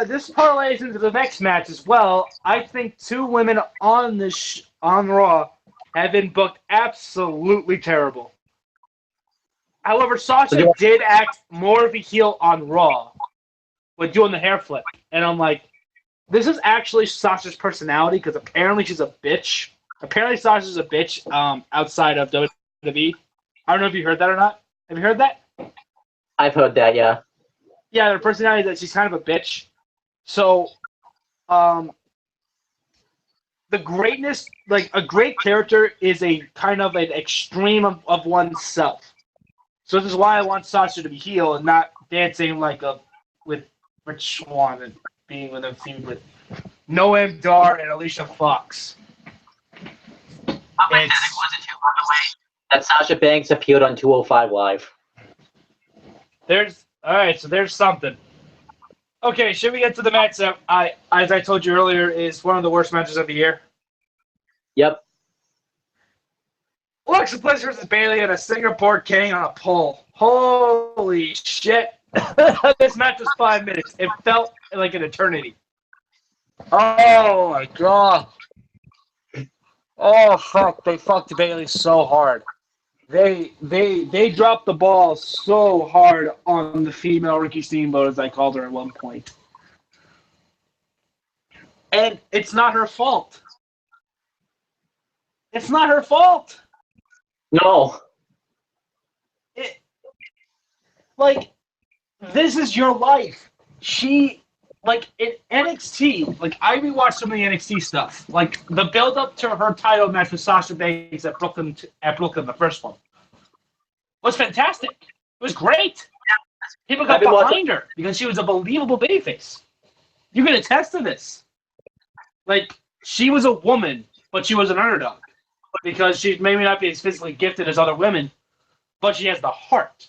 This parlays into the next match as well. I think 2 women on on Raw have been booked absolutely terrible. However, Sasha did act more of a heel on Raw with doing the hair flip. And I'm like, this is actually Sasha's personality because apparently she's a bitch. Apparently Sasha's a bitch outside of WWE. I don't know if you heard that or not. Have you heard that? I've heard that, yeah. Yeah, her personality is that she's kind of a bitch. So, the greatness, like a great character is a kind of an extreme of oneself. So this is why I want Sasha to be heel and not dancing like with Rich Swann and being in a feud with Noam Dar and Alicia Fox. That Sasha Banks appeared on 205 Live. So there's something. Okay, should we get to the match that as I told you earlier, is one of the worst matches of the year? Yep. Alexa Bliss versus Bayley and a Singapore King on a pole. Holy shit. This match was 5 minutes. It felt like an eternity. Oh my god. Oh fuck, they fucked Bayley so hard. They dropped the ball so hard on the female Ricky Steamboat, as I called her at one point. And it's not her fault. It's not her fault. No. This is your life. She, in NXT, I rewatched some of the NXT stuff. Like, the build-up to her title match with Sasha Banks at Brooklyn, the first one, was fantastic. It was great. People got behind her because she was a believable babyface. You can attest to this. She was a woman, but she was an underdog. Because she maybe not be as physically gifted as other women, but she has the heart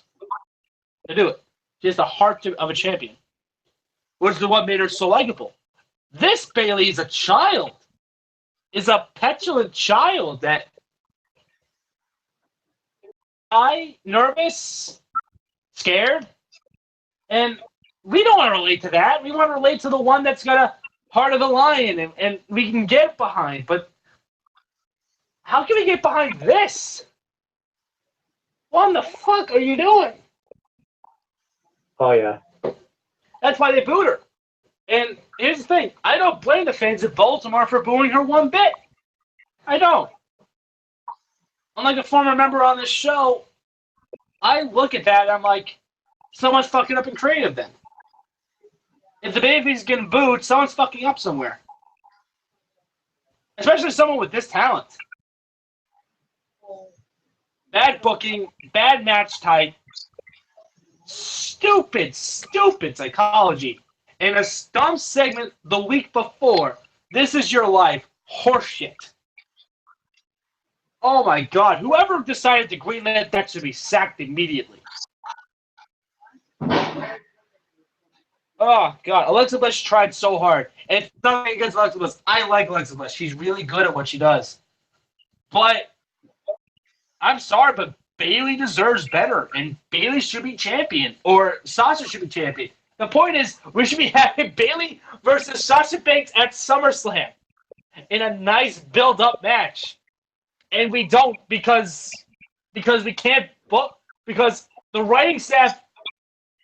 to do it. She has the heart of a champion, which is what made her so likable. This Bayley is a child, is a petulant child that nervous, scared, and we don't want to relate to that. We want to relate to the one that's got a heart of the lion, and we can get behind. But how can we get behind this? What the fuck are you doing? Oh, yeah. That's why they booed her. And here's the thing. I don't blame the fans of Baltimore for booing her one bit. I don't. Unlike a former member on this show, I look at that and I'm like, someone's fucking up in creative then. If the baby's getting booed, someone's fucking up somewhere. Especially someone with this talent. Bad booking, bad match type, stupid psychology. in a dumb segment the week before. This is your life. Horseshit. Oh my God! Whoever decided to greenlight that should be sacked immediately. Oh God! Alexa Bliss tried so hard, and it's nothing against Alexa Bliss. I like Alexa Bliss. She's really good at what she does. But I'm sorry, but Bayley deserves better, and Bayley should be champion, or Sasha should be champion. The point is, we should be having Bayley versus Sasha Banks at SummerSlam in a nice build-up match. And we don't because we can't book because the writing staff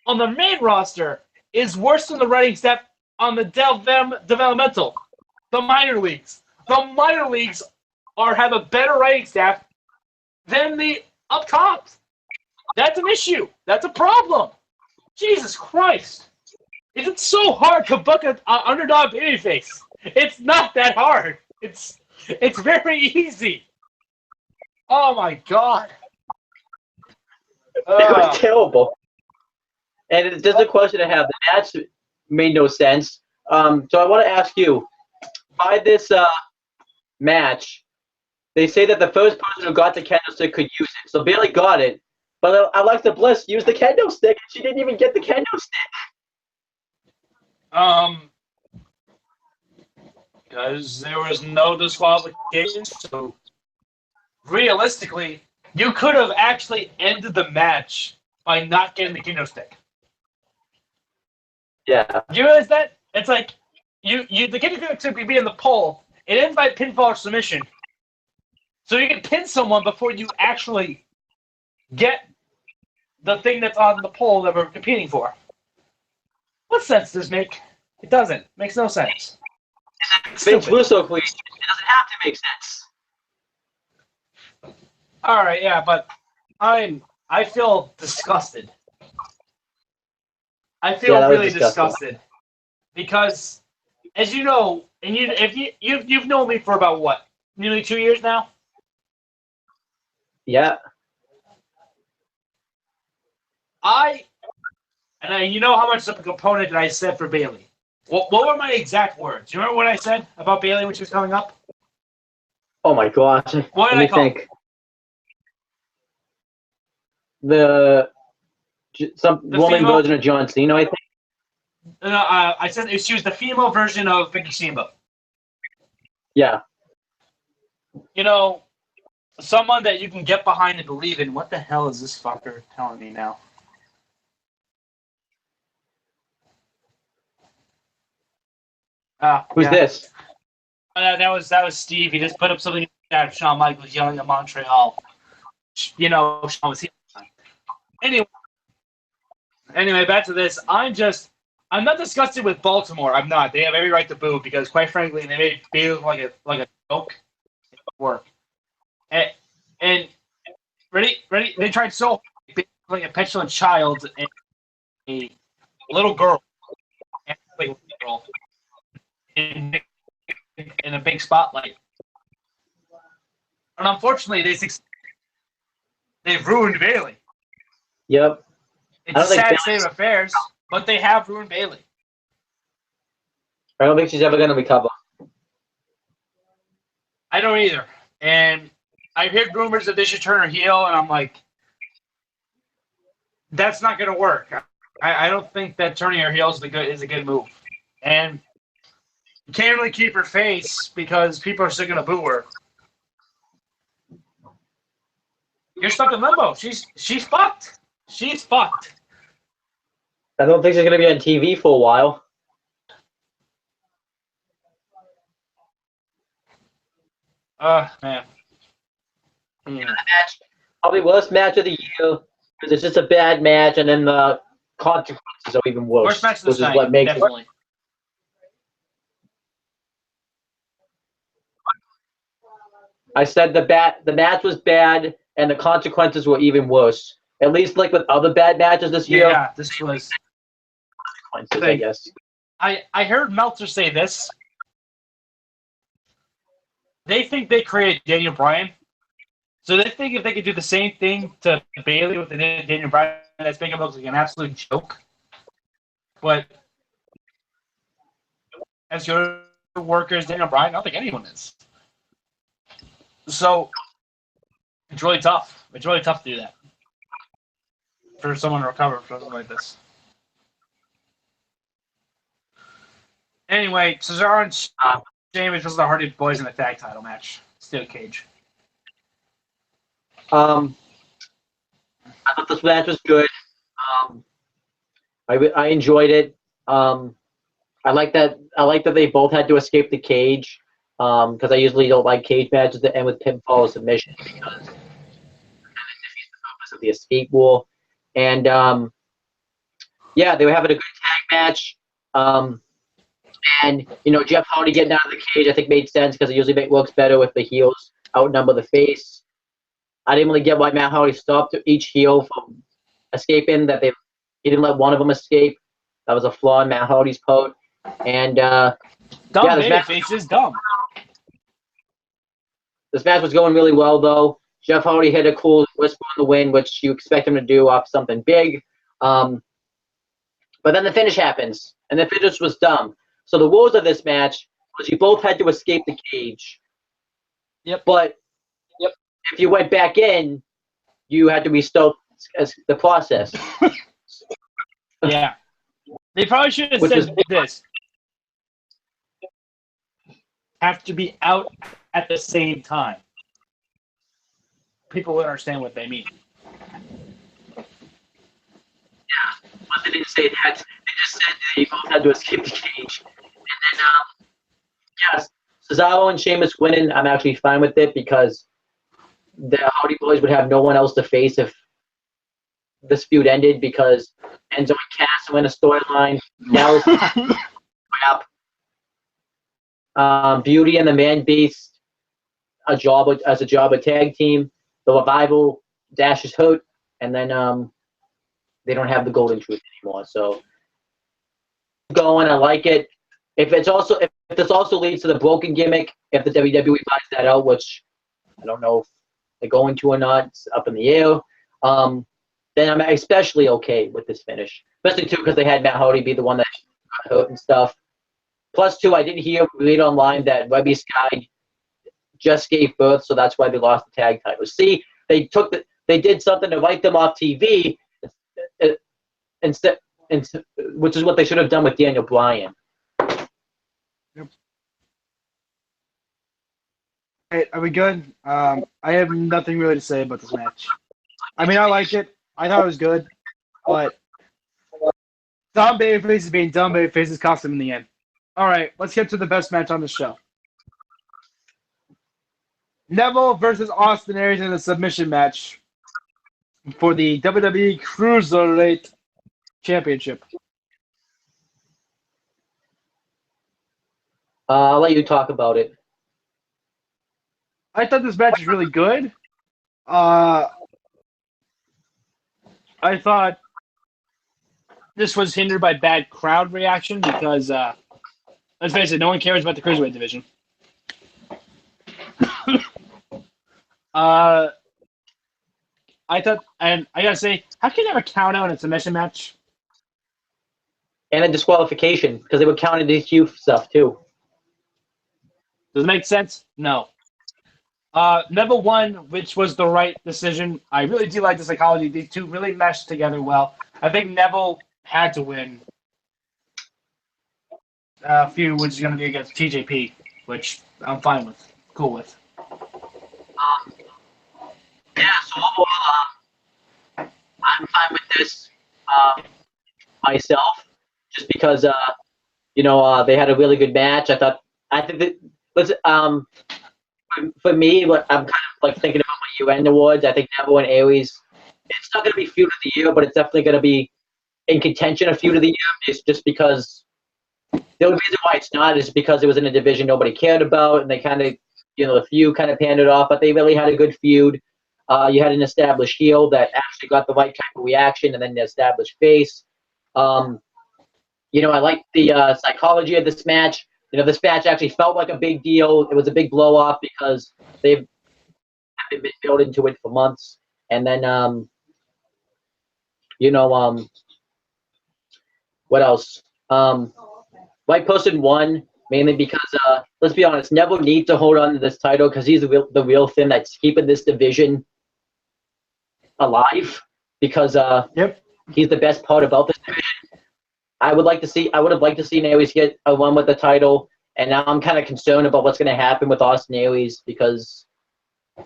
on the main roster is worse than the writing staff on the developmental, the minor leagues. The minor leagues have a better writing staff than the up top. That's an issue. That's a problem. Jesus Christ! Is it so hard to book an underdog babyface? It's not that hard. It's very easy. Oh my God! It was terrible. And it's just a question I have. The match made no sense. So I want to ask you, by this match, they say that the first person who got the kendo stick could use it. So Bayley got it, but Alexa Bliss used the kendo stick, and she didn't even get the kendo stick. Because there was no disqualification, so realistically, you could have actually ended the match by not getting the kendo stick. Yeah. Do you realize that? It's like the kendo stick would be in the pole. It ends by pinfall or submission. So you can pin someone before you actually get the thing that's on the pole that we're competing for. What sense does this make? It doesn't. It makes no sense. Vince Russo, please. It doesn't have to make sense. All right, yeah, but I feel disgusted. I feel really disgusted because, as you know, and you've known me for about what, nearly 2 years now. Yeah. You know how much of a component that I said for Bayley. What were my exact words? You remember what I said about Bayley when she was coming up? Oh my gosh. What did Let me I call think. Some The woman female- version of John Cena, I think. I said she was the female version of Vicky Steamboat. Yeah. You know, someone that you can get behind and believe in. What the hell is this fucker telling me now? Who's this? That was Steve. He just put up something that Shawn Michaels yelling at Montreal. You know, Shawn was here. Anyway, back to this. I'm not disgusted with Baltimore. I'm not. They have every right to boo because, quite frankly, they made Bayley look like a joke. It didn't work. And ready? They tried so hard, like a petulant child and a little girl, in a big spotlight. And unfortunately, they've ruined Bayley. Yep. It's a sad state of affairs, but they have ruined Bayley. I don't think she's ever going to recover. I don't either. And I've heard rumors that they should turn her heel, and I'm like, that's not going to work. I don't think that turning her heel is a good move. And you can't really keep her face because people are still going to boo her. You're stuck in limbo. She's fucked. She's fucked. I don't think she's going to be on TV for a while. Man. Match, probably worst match of the year because it's just a bad match, and then the consequences are even worse. Worst match of this which is night, what makes definitely. it. I said the match was bad, and the consequences were even worse. At least, like with other bad matches this year. Yeah, this was. Consequences, I guess. I heard Meltzer say this. They think they created Daniel Bryan. So they think if they could do the same thing to Bayley with the Daniel Bryan, that's making him look like an absolute joke. But as good a worker as Daniel Bryan. I don't think anyone is. So it's really tough. It's really tough to do that for someone to recover from something like this. Anyway, Cesaro and Sheamus versus the Hardy Boys in a tag title match. Steel cage. I thought this match was good. I enjoyed it. I like that. I like that they both had to escape the cage. Because I usually don't like cage matches that end with pinfall or submission because it kind of defeats the purpose of the escape rule. And yeah, they were having a good tag match. And Jeff Hardy getting out of the cage, I think made sense because it usually works better if the heels outnumber the face. I didn't really get why Matt Hardy stopped each heel from escaping. He didn't let one of them escape. That was a flaw in Matt Hardy's part. And dumb babyface is dumb. This match was going really well, though. Jeff Hardy hit a cool whisper in the wind, which you expect him to do off something big. But then the finish happens, and the finish was dumb. So the rules of this match was you both had to escape the cage. Yep. But if you went back in, you had to restart the process. Yeah. They probably should have said this. Have to be out at the same time. People will understand what they mean. Yeah, but they didn't say that. They just said that you both had to escape the cage. And then, yes, Cesaro and Sheamus winning, I'm actually fine with it because the Hardy Boys would have no one else to face if this feud ended because Enzo and Cass win a storyline. Dallas crap. Beauty and the Man Beast as a job tag team. The Revival dashes hurt, and then they don't have the Golden Truth anymore. So going, I like it. If this also leads to the broken gimmick, if the WWE buys that out, which I don't know if they're going to or not, it's up in the air. Then I'm especially okay with this finish, especially too because they had Matt Hardy be the one that got hurt and stuff. Plus, too, I did read online that Webby Sky just gave birth, so that's why they lost the tag titles. See, they did something to wipe them off TV instead, which is what they should have done with Daniel Bryan. Yep. Hey, are we good? I have nothing really to say about this match. I mean, I like it. I thought it was good, but dumb babyfaces being dumb babyfaces cost them in the end. All right, let's get to the best match on the show. Neville versus Austin Aries in a submission match for the WWE Cruiserweight Championship. I'll let you talk about it. I thought this match was really good. I thought this was hindered by bad crowd reaction because, let's face it, no one cares about the Cruiserweight division. I thought, and I gotta say, how can you have a count out in a submission match? And a disqualification because they were counting DQ stuff too. Does it make sense? No. Neville won, which was the right decision. I really do like the psychology. These two really meshed together well. I think Neville had to win a feud, which is going to be against TJP, which I'm fine with, cool with. Yeah, so overall, I'm fine with this myself, just because they had a really good match. I think that was for me. What I'm kind of like thinking about my UN awards. I think Neville and Aries. It's not going to be feud of the year, but it's definitely going to be in contention of feud of the year. It's just because the only reason why it's not is because it was in a division nobody cared about, and they kind of, the feud kind of panned it off. But they really had a good feud. You had an established heel that actually got the right type of reaction, and then the established face. I like the psychology of this match. This match actually felt like a big deal. It was a big blow off because they've been building to it for months. And then, what else? White Person won. Mainly because, let's be honest, Neville needs to hold on to this title because he's the real thing that's keeping this division alive. Because Yep. he's the best part about this division. I would have liked to see Nailys get a run with the title, and now I'm kind of concerned about what's going to happen with Austin Aries because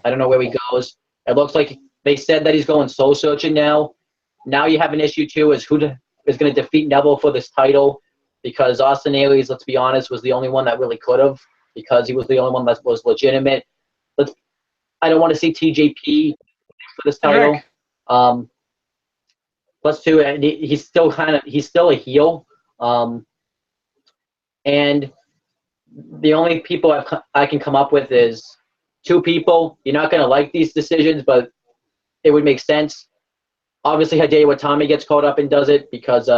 I don't know where he goes. It looks like they said that he's going soul searching now. Now you have an issue too, is who is going to defeat Neville for this title, because Austin Aries, let's be honest, was the only one that really could have, because he was the only one that was legitimate. I don't want to see TJP for this title. Plus two, and he's still a heel. And the only people I can come up with is two people. You're not going to like these decisions, but it would make sense. Obviously, Hideo Itami gets caught up and does it because,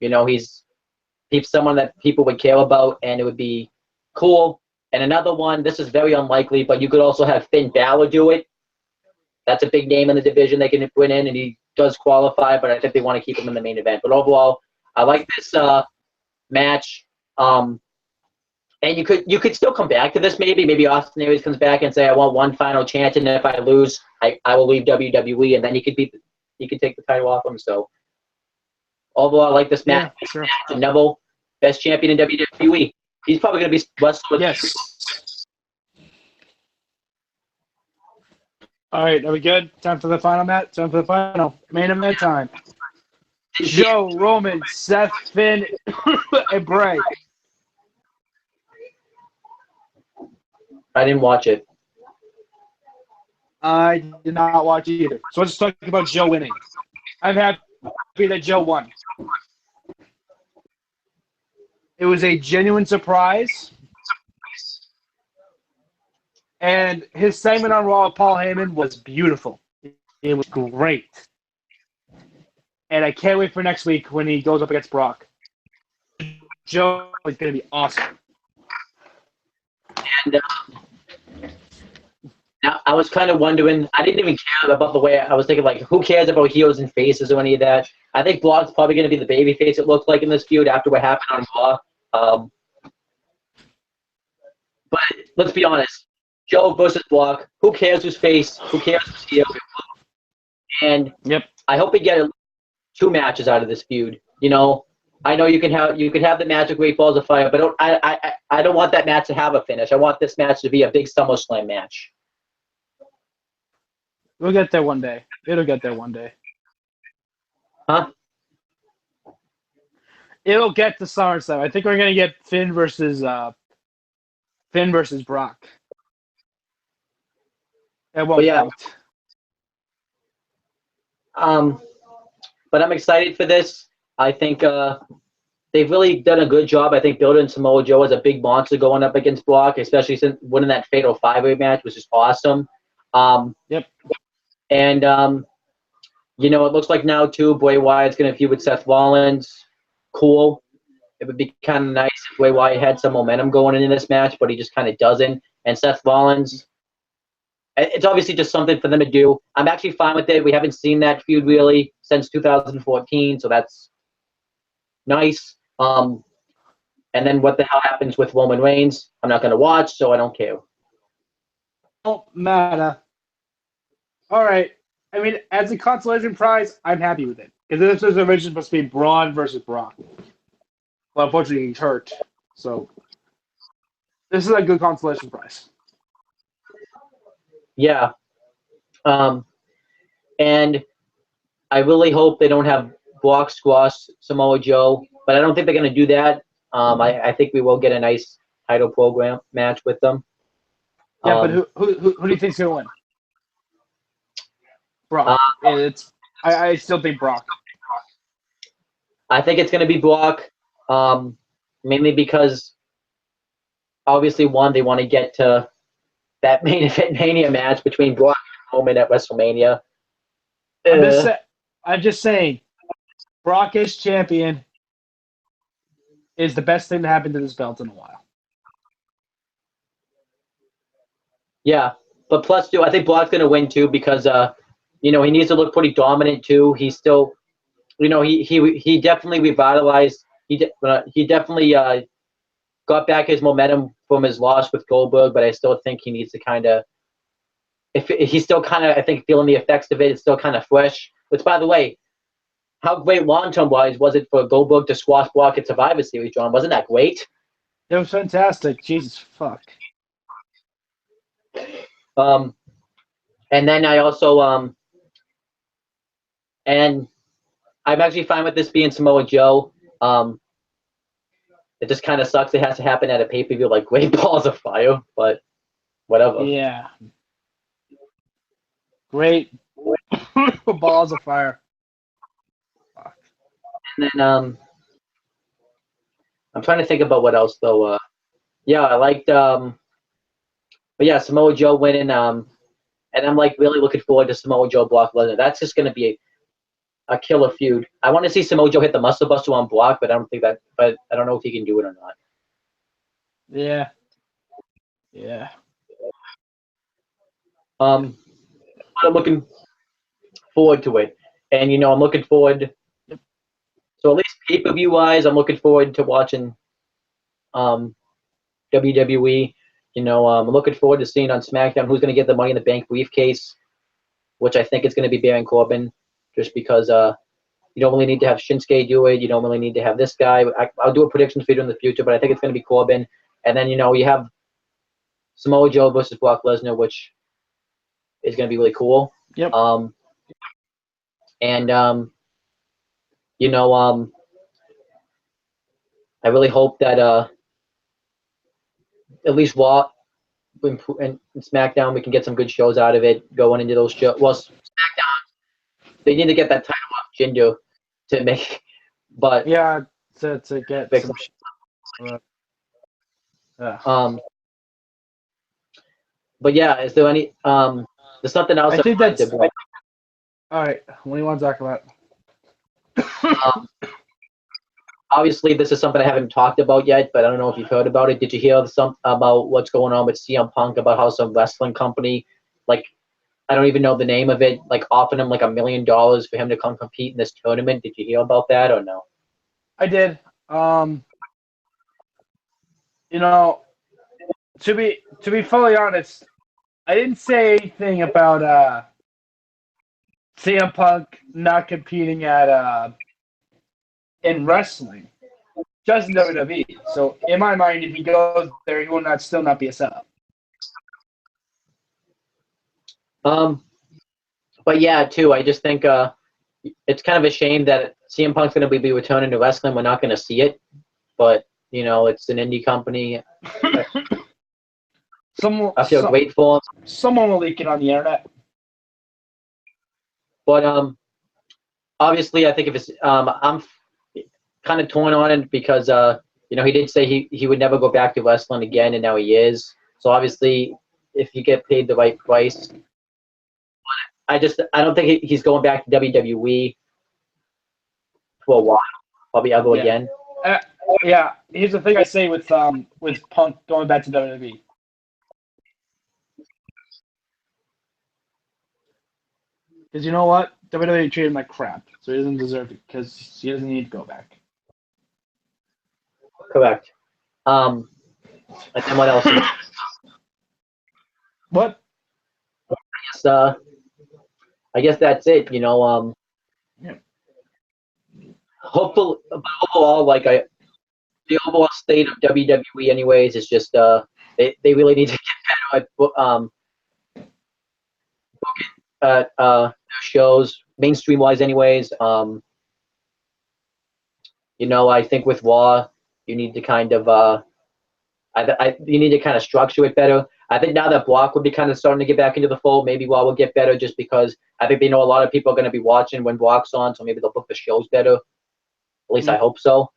he's someone that people would care about, and it would be cool. And another one, this is very unlikely, but you could also have Finn Balor do it. That's a big name in the division they can win in, and he does qualify, but I think they want to keep him in the main event. But overall, I like this match. And you could still come back to this maybe. Maybe Austin Aries comes back and say, I want one final chance, and if I lose, I will leave WWE, and then he could take the title off him. So overall, I like this match. Yeah, sure. Neville, best champion in WWE. He's probably going to be wrestling. Yes. All right, are we good? Time for the final match? Time for the final main event time. Joe, Roman, Seth, Finn, and Bray. I didn't watch it. I did not watch either. So let's talk about Joe winning. I'm happy that Joe won. It was a genuine surprise. And his segment on Raw with Paul Heyman was beautiful. It was great. And I can't wait for next week when he goes up against Brock. Joe is going to be awesome. And now I was kind of wondering, I didn't even care about the way I was thinking, like, who cares about heels and faces or any of that? I think Brock's probably going to be the baby face, it looked like, in this feud after what happened on Raw. But let's be honest. Joe versus Brock. Who cares who's face? Who cares who's heel? And I hope we get 2 matches out of this feud. I know you can have the match of Great Balls of Fire, but I don't want that match to have a finish. I want this match to be a big SummerSlam match. We'll get there one day. It'll get there one day. Huh? It'll get to SummerSlam. I think we're gonna get Finn versus Brock. It won't yeah. But I'm excited for this. I think they've really done a good job. I think building Samoa Joe as a big monster going up against Brock, especially since winning that Fatal 5-Way match, which is awesome. And it looks like now too, Bray Wyatt's gonna feud with Seth Rollins. Cool. It would be kind of nice if Bray Wyatt had some momentum going into this match, but he just kind of doesn't. And Seth Rollins, it's obviously just something for them to do. I'm actually fine with it. We haven't seen that feud really since 2014, so that's nice. And then what the hell happens with Roman Reigns? I'm not going to watch, so I don't care. Don't matter. All right. I mean, as a consolation prize, I'm happy with it. Because this was originally supposed to be Braun versus Brock. Well, unfortunately, he's hurt. So, this is a good consolation prize. Yeah. And I really hope they don't have Brock squash Samoa Joe, but I don't think they're going to do that. I think we will get a nice title program match with them. Yeah, but who do you think's going to win? Brock. I still think Brock. I think it's going to be Brock, mainly because obviously, one, they want to get to that main event Mania match between Brock and Roman at WrestleMania. I'm just saying, Brock as champion is the best thing to happen to this belt in a while. Yeah, but plus, too, I think Brock's going to win, too, because, he needs to look pretty dominant, too. He's still, he definitely revitalized. He definitely got back his momentum from his loss with Goldberg, but I still think he needs to kind of. If he's still kind of, I think, feeling the effects of it, it's still kind of fresh. Which, by the way, how great long-term wise was it for Goldberg to squash Brock at Survivor Series, John? Wasn't that great? It was fantastic. Jesus fuck. And then I also and I'm actually fine with this being Samoa Joe. It just kind of sucks. It has to happen at a pay-per-view like Great Balls of Fire, but whatever. Yeah. Great. Balls of fire. Fuck. And then I'm trying to think about what else though. Yeah, I liked but yeah, Samoa Joe winning. And I'm like really looking forward to Samoa Joe Brock Lesnar. That's just gonna be a killer feud. I want to see Samoa Joe hit the Muscle Buster on Brock, but I don't think that. But I don't know if he can do it or not. Yeah. Yeah. I'm looking forward to it, and I'm looking forward. So at least pay-per-view wise, I'm looking forward to watching WWE. I'm looking forward to seeing on SmackDown who's going to get the Money in the Bank briefcase, which I think is going to be Baron Corbin, just because you don't really need to have Shinsuke do it. You don't really need to have this guy. I'll do a prediction for you in the future, but I think it's going to be Corbin. And then you have Samoa Joe versus Brock Lesnar, which is going to be really cool. Yep. I really hope that at least Raw and SmackDown we can get some good shows out of it going into those shows. Well, SmackDown they need to get that title off Jinder to make, but Yeah, to get some shit. But yeah, is there any there's something else I think wanted that's to bring. all right. What do you want to talk about? Obviously, this is something I haven't talked about yet, but I don't know if you've heard about it. Did you hear about what's going on with CM Punk, about how some wrestling company, like, I don't even know the name of it, like, offered him like $1 million for him to come compete in this tournament? Did you hear about that or no? I did. To be fully honest, I didn't say anything about CM Punk not competing at in wrestling, just in WWE. So in my mind, if he goes there, he will still not be a setup. But yeah, too, I just think it's kind of a shame that CM Punk's going to be returning to wrestling. We're not going to see it, but it's an indie company. I feel great for him. Someone will leak it on the internet. But obviously, I think if it's I'm kind of torn on it because he did say he would never go back to wrestling again, and now he is. So obviously, if you get paid the right price, I don't think he's going back to WWE for a while, probably ever again. Yeah, here's the thing I say with Punk going back to WWE. Because you know what? WWE treated him like crap, so he doesn't deserve it because he doesn't need to go back. Correct. And then what else? What? I guess that's it. Yeah. Hopefully, overall, the overall state of WWE, anyways, is just they really need to get better at their shows, mainstream wise, anyways. I think with Raw, you need to kind of you need to kind of structure it better. I think now that Brock will be kind of starting to get back into the fold, maybe Raw will get better just because I think they know a lot of people are going to be watching when Brock's on, so maybe they'll book the shows better. At least I hope so.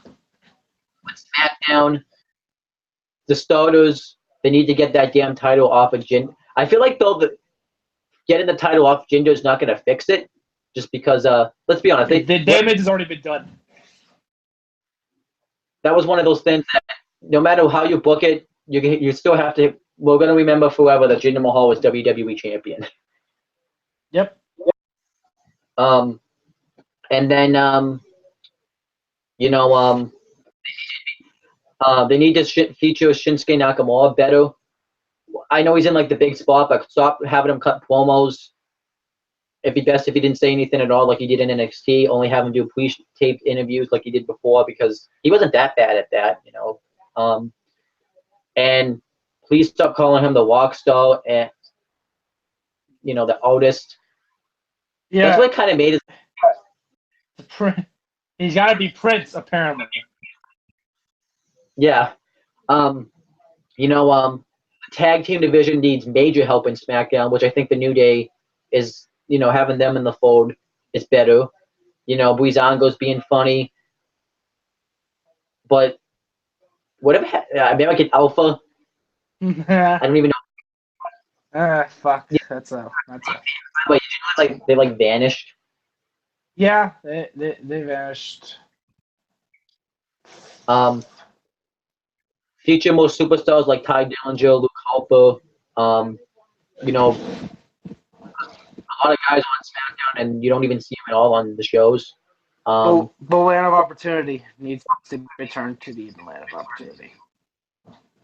With SmackDown, the starters, they need to get that damn title off of Jinder. I feel like, though, getting the title off Jinder is not going to fix it, just because, let's be honest. The damage has already been done. That was one of those things that no matter how you book it, you still have to. We're going to remember forever that Jinder Mahal was WWE champion. Yep. And then They need to feature Shinsuke Nakamura better. I know he's in like the big spot, but stop having him cut promos. It'd be best if he didn't say anything at all like he did in NXT. Only have him do pre-taped interviews like he did before because he wasn't that bad at that, you know. And please stop calling him the rock star and, you know, the artist. Yeah. That's what kind of made it. He's got to be Prince, apparently. Yeah. You know, the tag team division needs major help in SmackDown, which I think the New Day is, you know, having them in the fold is better. You know, Breezango's being funny. But whatever, American Alpha, I don't even know. Fuck. Yeah. That's a. Wait, they vanished. Yeah, they vanished. Future most superstars like Ty Dillinger, Luke Harper, you know, a lot of guys on SmackDown, and you don't even see them at all on the shows. The land of opportunity needs to return to the land of opportunity.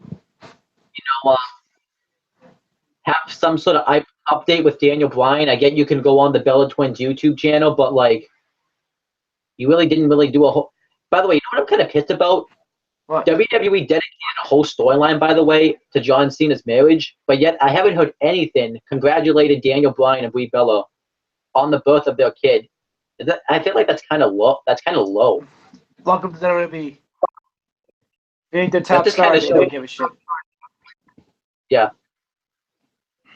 You know, have some sort of update with Daniel Bryan. I get you can go on the Bella Twins YouTube channel, but like, you really didn't do a whole. By the way, you know what I'm kind of pissed about? What? WWE dedicated a whole storyline, by the way, to John Cena's marriage, but yet I haven't heard anything congratulated Daniel Bryan and Brie Bella on the birth of their kid. I feel like that's kind of low. Welcome to WWE. They ain't the top just star. kinda They shows- don't give a shit. Yeah.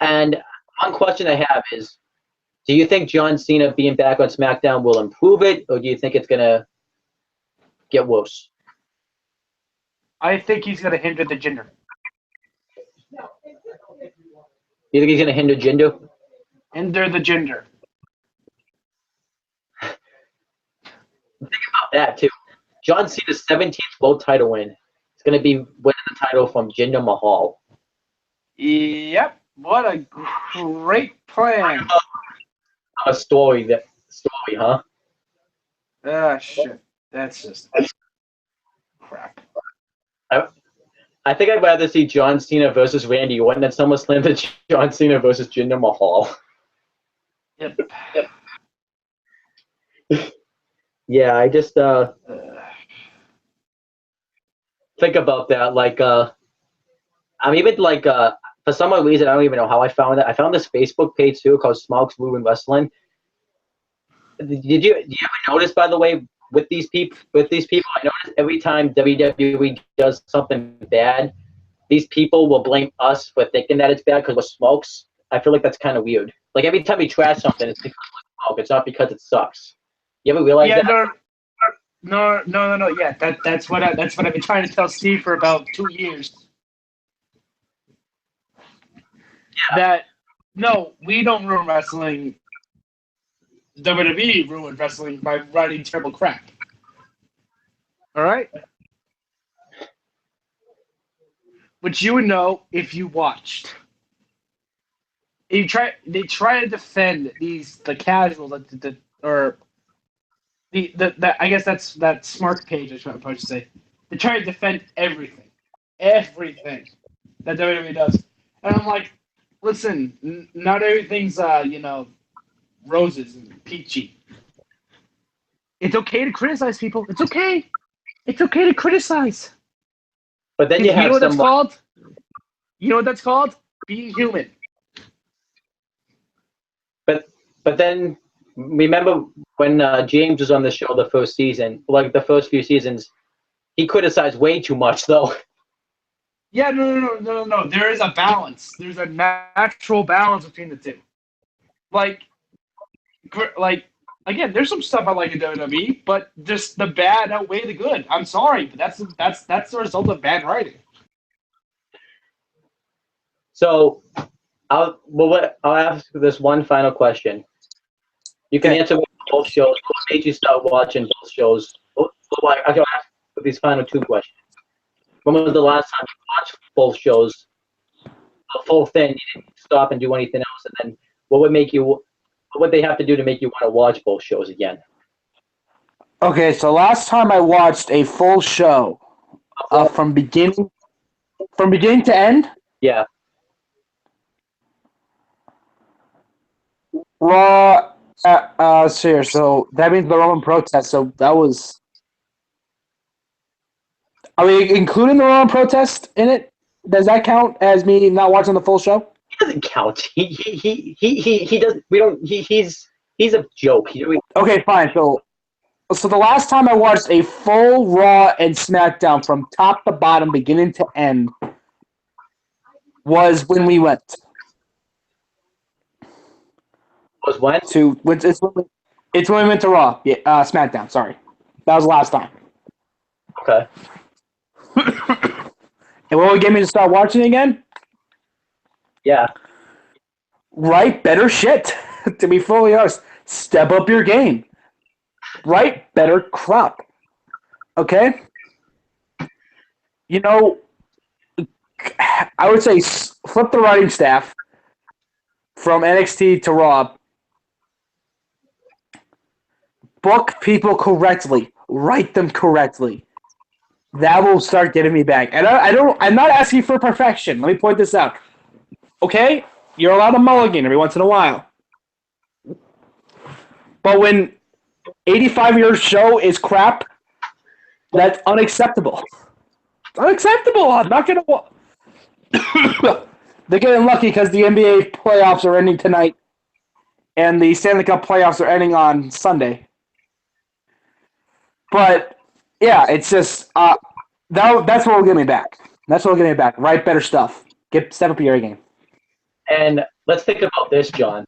And one question I have is, do you think John Cena being back on SmackDown will improve it, or do you think it's going to get worse? I think he's going to hinder the gender. You think he's going to hinder Jinder? Hinder the gender. That, too. John Cena's 17th world title win. It's going to be winning the title from Jinder Mahal. Yep. What a great plan. A story, huh? Ah, shit. That's just crap. I think I'd rather see John Cena versus Randy Orton than SummerSlam than John Cena versus Jinder Mahal. Yep. Yeah, I just think about that. Like, I'm even like, for some odd reason, I don't even know how I found it. I found this Facebook page too called Smokes Moving Wrestling. Did you ever notice, by the way, with these people, I notice every time WWE does something bad, these people will blame us for thinking that it's bad because we're Smokes. I feel like that's kind of weird. Like every time we trash something, it's because we're Smoke. It's not because it sucks. You ever realize that? No. Yeah, that's what I've been trying to tell Steve for about 2 years. Yeah. That no, we don't ruin wrestling. WWE ruined wrestling by writing terrible crap. All right, which you would know if you watched. They try to defend the casual I guess that's that smart page I was supposed to say. They try to defend everything that WWE does, and I'm like, listen, not everything's roses and peachy. It's okay to criticize people. It's okay. It's okay to criticize. But then you know have what that's someone. called? You know what that's called? Being human. But then remember when James was on the show the first season, like the first few seasons, he criticized way too much though. Yeah, no. There is a balance. There's a natural balance between the two. Like again, there's some stuff I like in WWE, but just the bad outweigh the good. I'm sorry, but that's the result of bad writing. So I'll ask this one final question. You can answer both shows. What made you start watching both shows? I can ask these final two questions. When was the last time you watched both shows? The full thing, you didn't stop and do anything else, and then what would they have to do to make you want to watch both shows again? Okay, so last time I watched a full show from beginning to end. Yeah. Raw. So that means the Roman protest. So that was. Are we including the Roman protest in it? Does that count as me not watching the full show? He doesn't count. He does. We don't. He's a joke. Okay, fine. So the last time I watched a full Raw and SmackDown from top to bottom, beginning to end, was when we went Was when? It's when we went to Raw. Yeah, SmackDown. Sorry, that was the last time. Okay. And what would get me to start watching again? Yeah. Write better shit. To be fully honest, step up your game. Write better crap. Okay? You know, I would say flip the writing staff from NXT to Raw. Book people correctly. Write them correctly. That will start getting me back. And I'm not asking for perfection. Let me point this out. Okay? You're allowed a mulligan every once in a while. But when 85-year show is crap, that's unacceptable. It's unacceptable. I'm not going to... They're getting lucky because the NBA playoffs are ending tonight, and the Stanley Cup playoffs are ending on Sunday. But, yeah, it's just... that's what will get me back. That's what will get me back. Write better stuff. Step up your game. And let's think about this, John.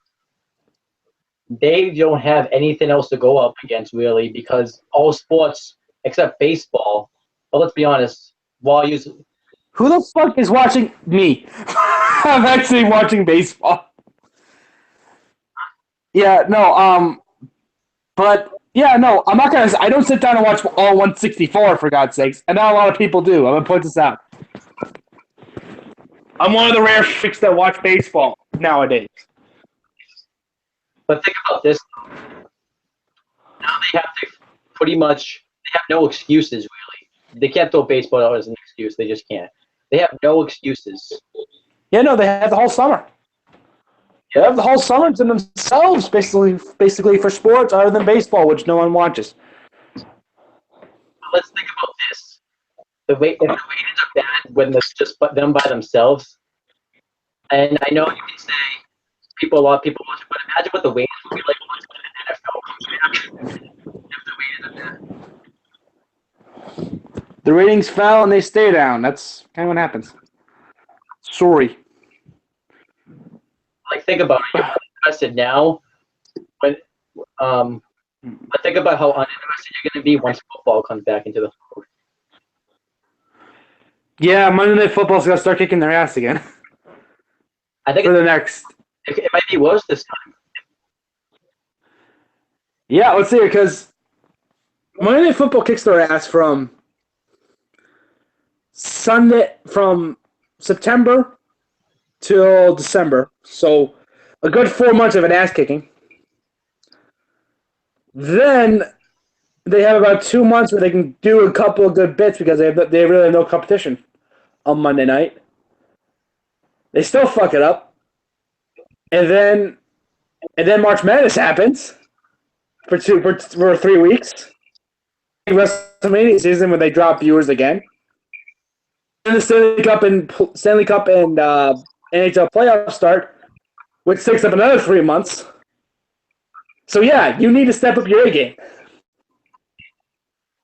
They don't have anything else to go up against, really, because all sports, except baseball, but let's be honest, Who the fuck is watching me? I'm actually watching baseball. Yeah, no, but, yeah, no, I'm not gonna, I don't sit down and watch all 164, for God's sakes, and not a lot of people do. I'm gonna point this out. I'm one of the rare freaks that watch baseball nowadays. But think about this. Now they have to pretty much, they have no excuses, really. They can't throw baseball out as an excuse. They just can't. They have no excuses. Yeah, no, they have the whole summer. They have the whole summer to themselves, basically for sports other than baseball, which no one watches. Let's think about this. If the ratings are bad when it's just them by themselves, and I know you can say a lot of people watch it, but imagine what the ratings would be like once the NFL comes back. If the ratings are bad. The ratings fell and they stay down. That's kind of what happens. Sorry. Like, think about it. You're uninterested now, but think about how uninterested you're going to be once football comes back into the fold. Yeah, Monday Night Football's going to start kicking their ass again. I think for the next. It might be worse this time. Yeah, let's see, because Monday Night Football kicks their ass from September till December. So a good 4 months of an ass kicking. Then they have about 2 months where they can do a couple of good bits because they really have no competition on Monday night. They still fuck it up. And then March Madness happens for 3 weeks. WrestleMania season when they drop viewers again. And the Stanley Cup and NHL playoffs start, which takes up another 3 months. So yeah, you need to step up your A game.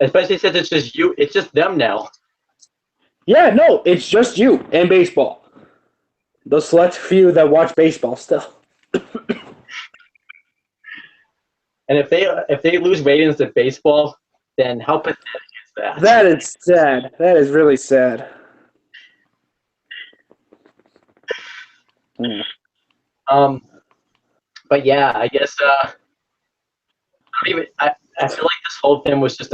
Especially since it's just you, it's just them now. Yeah, no, it's just you and baseball. Those select few that watch baseball still. And if they lose ratings to baseball, then how pathetic is that? That is sad. That is really sad. But yeah, I guess I feel like this whole thing was just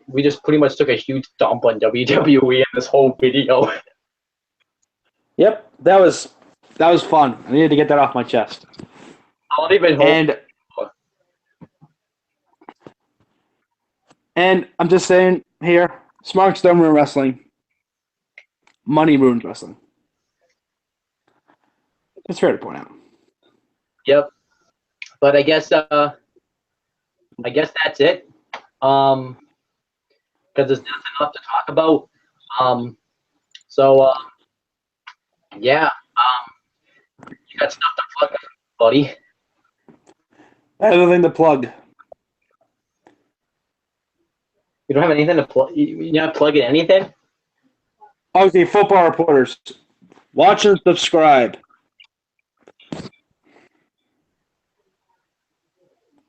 we just pretty much took a huge dump on WWE in this whole video. Yep, that was fun. I needed to get that off my chest. I don't even And I'm just saying here, Smarks don't ruin wrestling. money ruins wrestling. It's fair to point out. Yep. But I guess that's it. Because there's nothing left to talk about. Yeah. You got stuff to plug, buddy. Anything to plug? You don't have anything to plug. You're not plugging anything. Okay, football reporters. Watch and subscribe.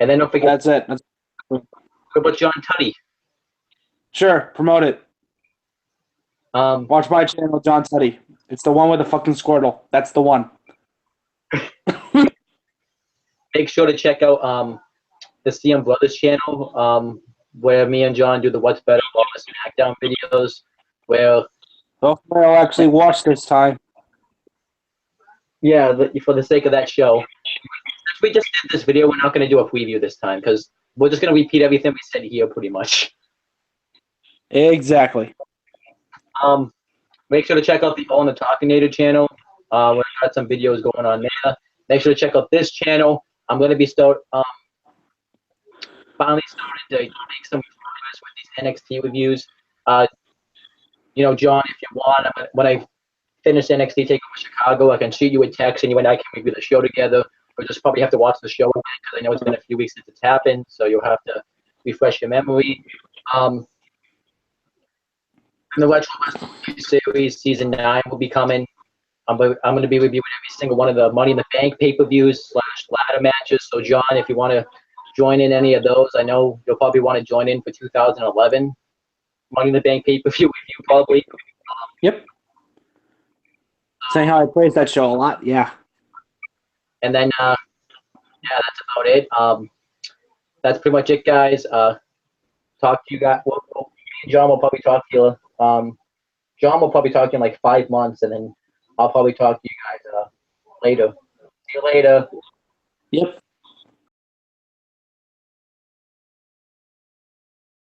And then don't forget. That's it. What about John Tuddy? Sure, promote it. Um, Watch my channel, John Teddy. It's the one with the fucking Squirtle. That's the one. Make sure to check out the CM Brothers channel, where me and John do the What's Better Raw SmackDown videos. Where Hopefully I'll actually watch this time. yeah, for the sake of that show, since we just did this video, we're not going to do a preview this time because we're just going to repeat everything we said here, pretty much. Exactly. Make sure to check out the Owen the Talkinator channel. We've got some videos going on there. Make sure to check out this channel. I'm going to be finally starting to make some progress with these NXT reviews. John, if you want, when I finish NXT Takeover Chicago, I can shoot you a text and you and I can review the show together. We'll just probably have to watch the show again because I know it's been a few weeks since it's happened, so you'll have to refresh your memory. The Retro Wrestling Series Season 9 will be coming. I'm going to be reviewing every single one of the Money in the Bank pay-per-views / ladder matches. So, John, if you want to join in any of those, I know you'll probably want to join in for 2011 Money in the Bank pay-per-view review, probably. Yep. Saying how I praise that show a lot, yeah. And then, yeah, that's about it. That's pretty much it, guys. Talk to you guys. John will probably talk to you. John will probably talk to you in like 5 months, and then I'll probably talk to you guys later. See you later. Yep.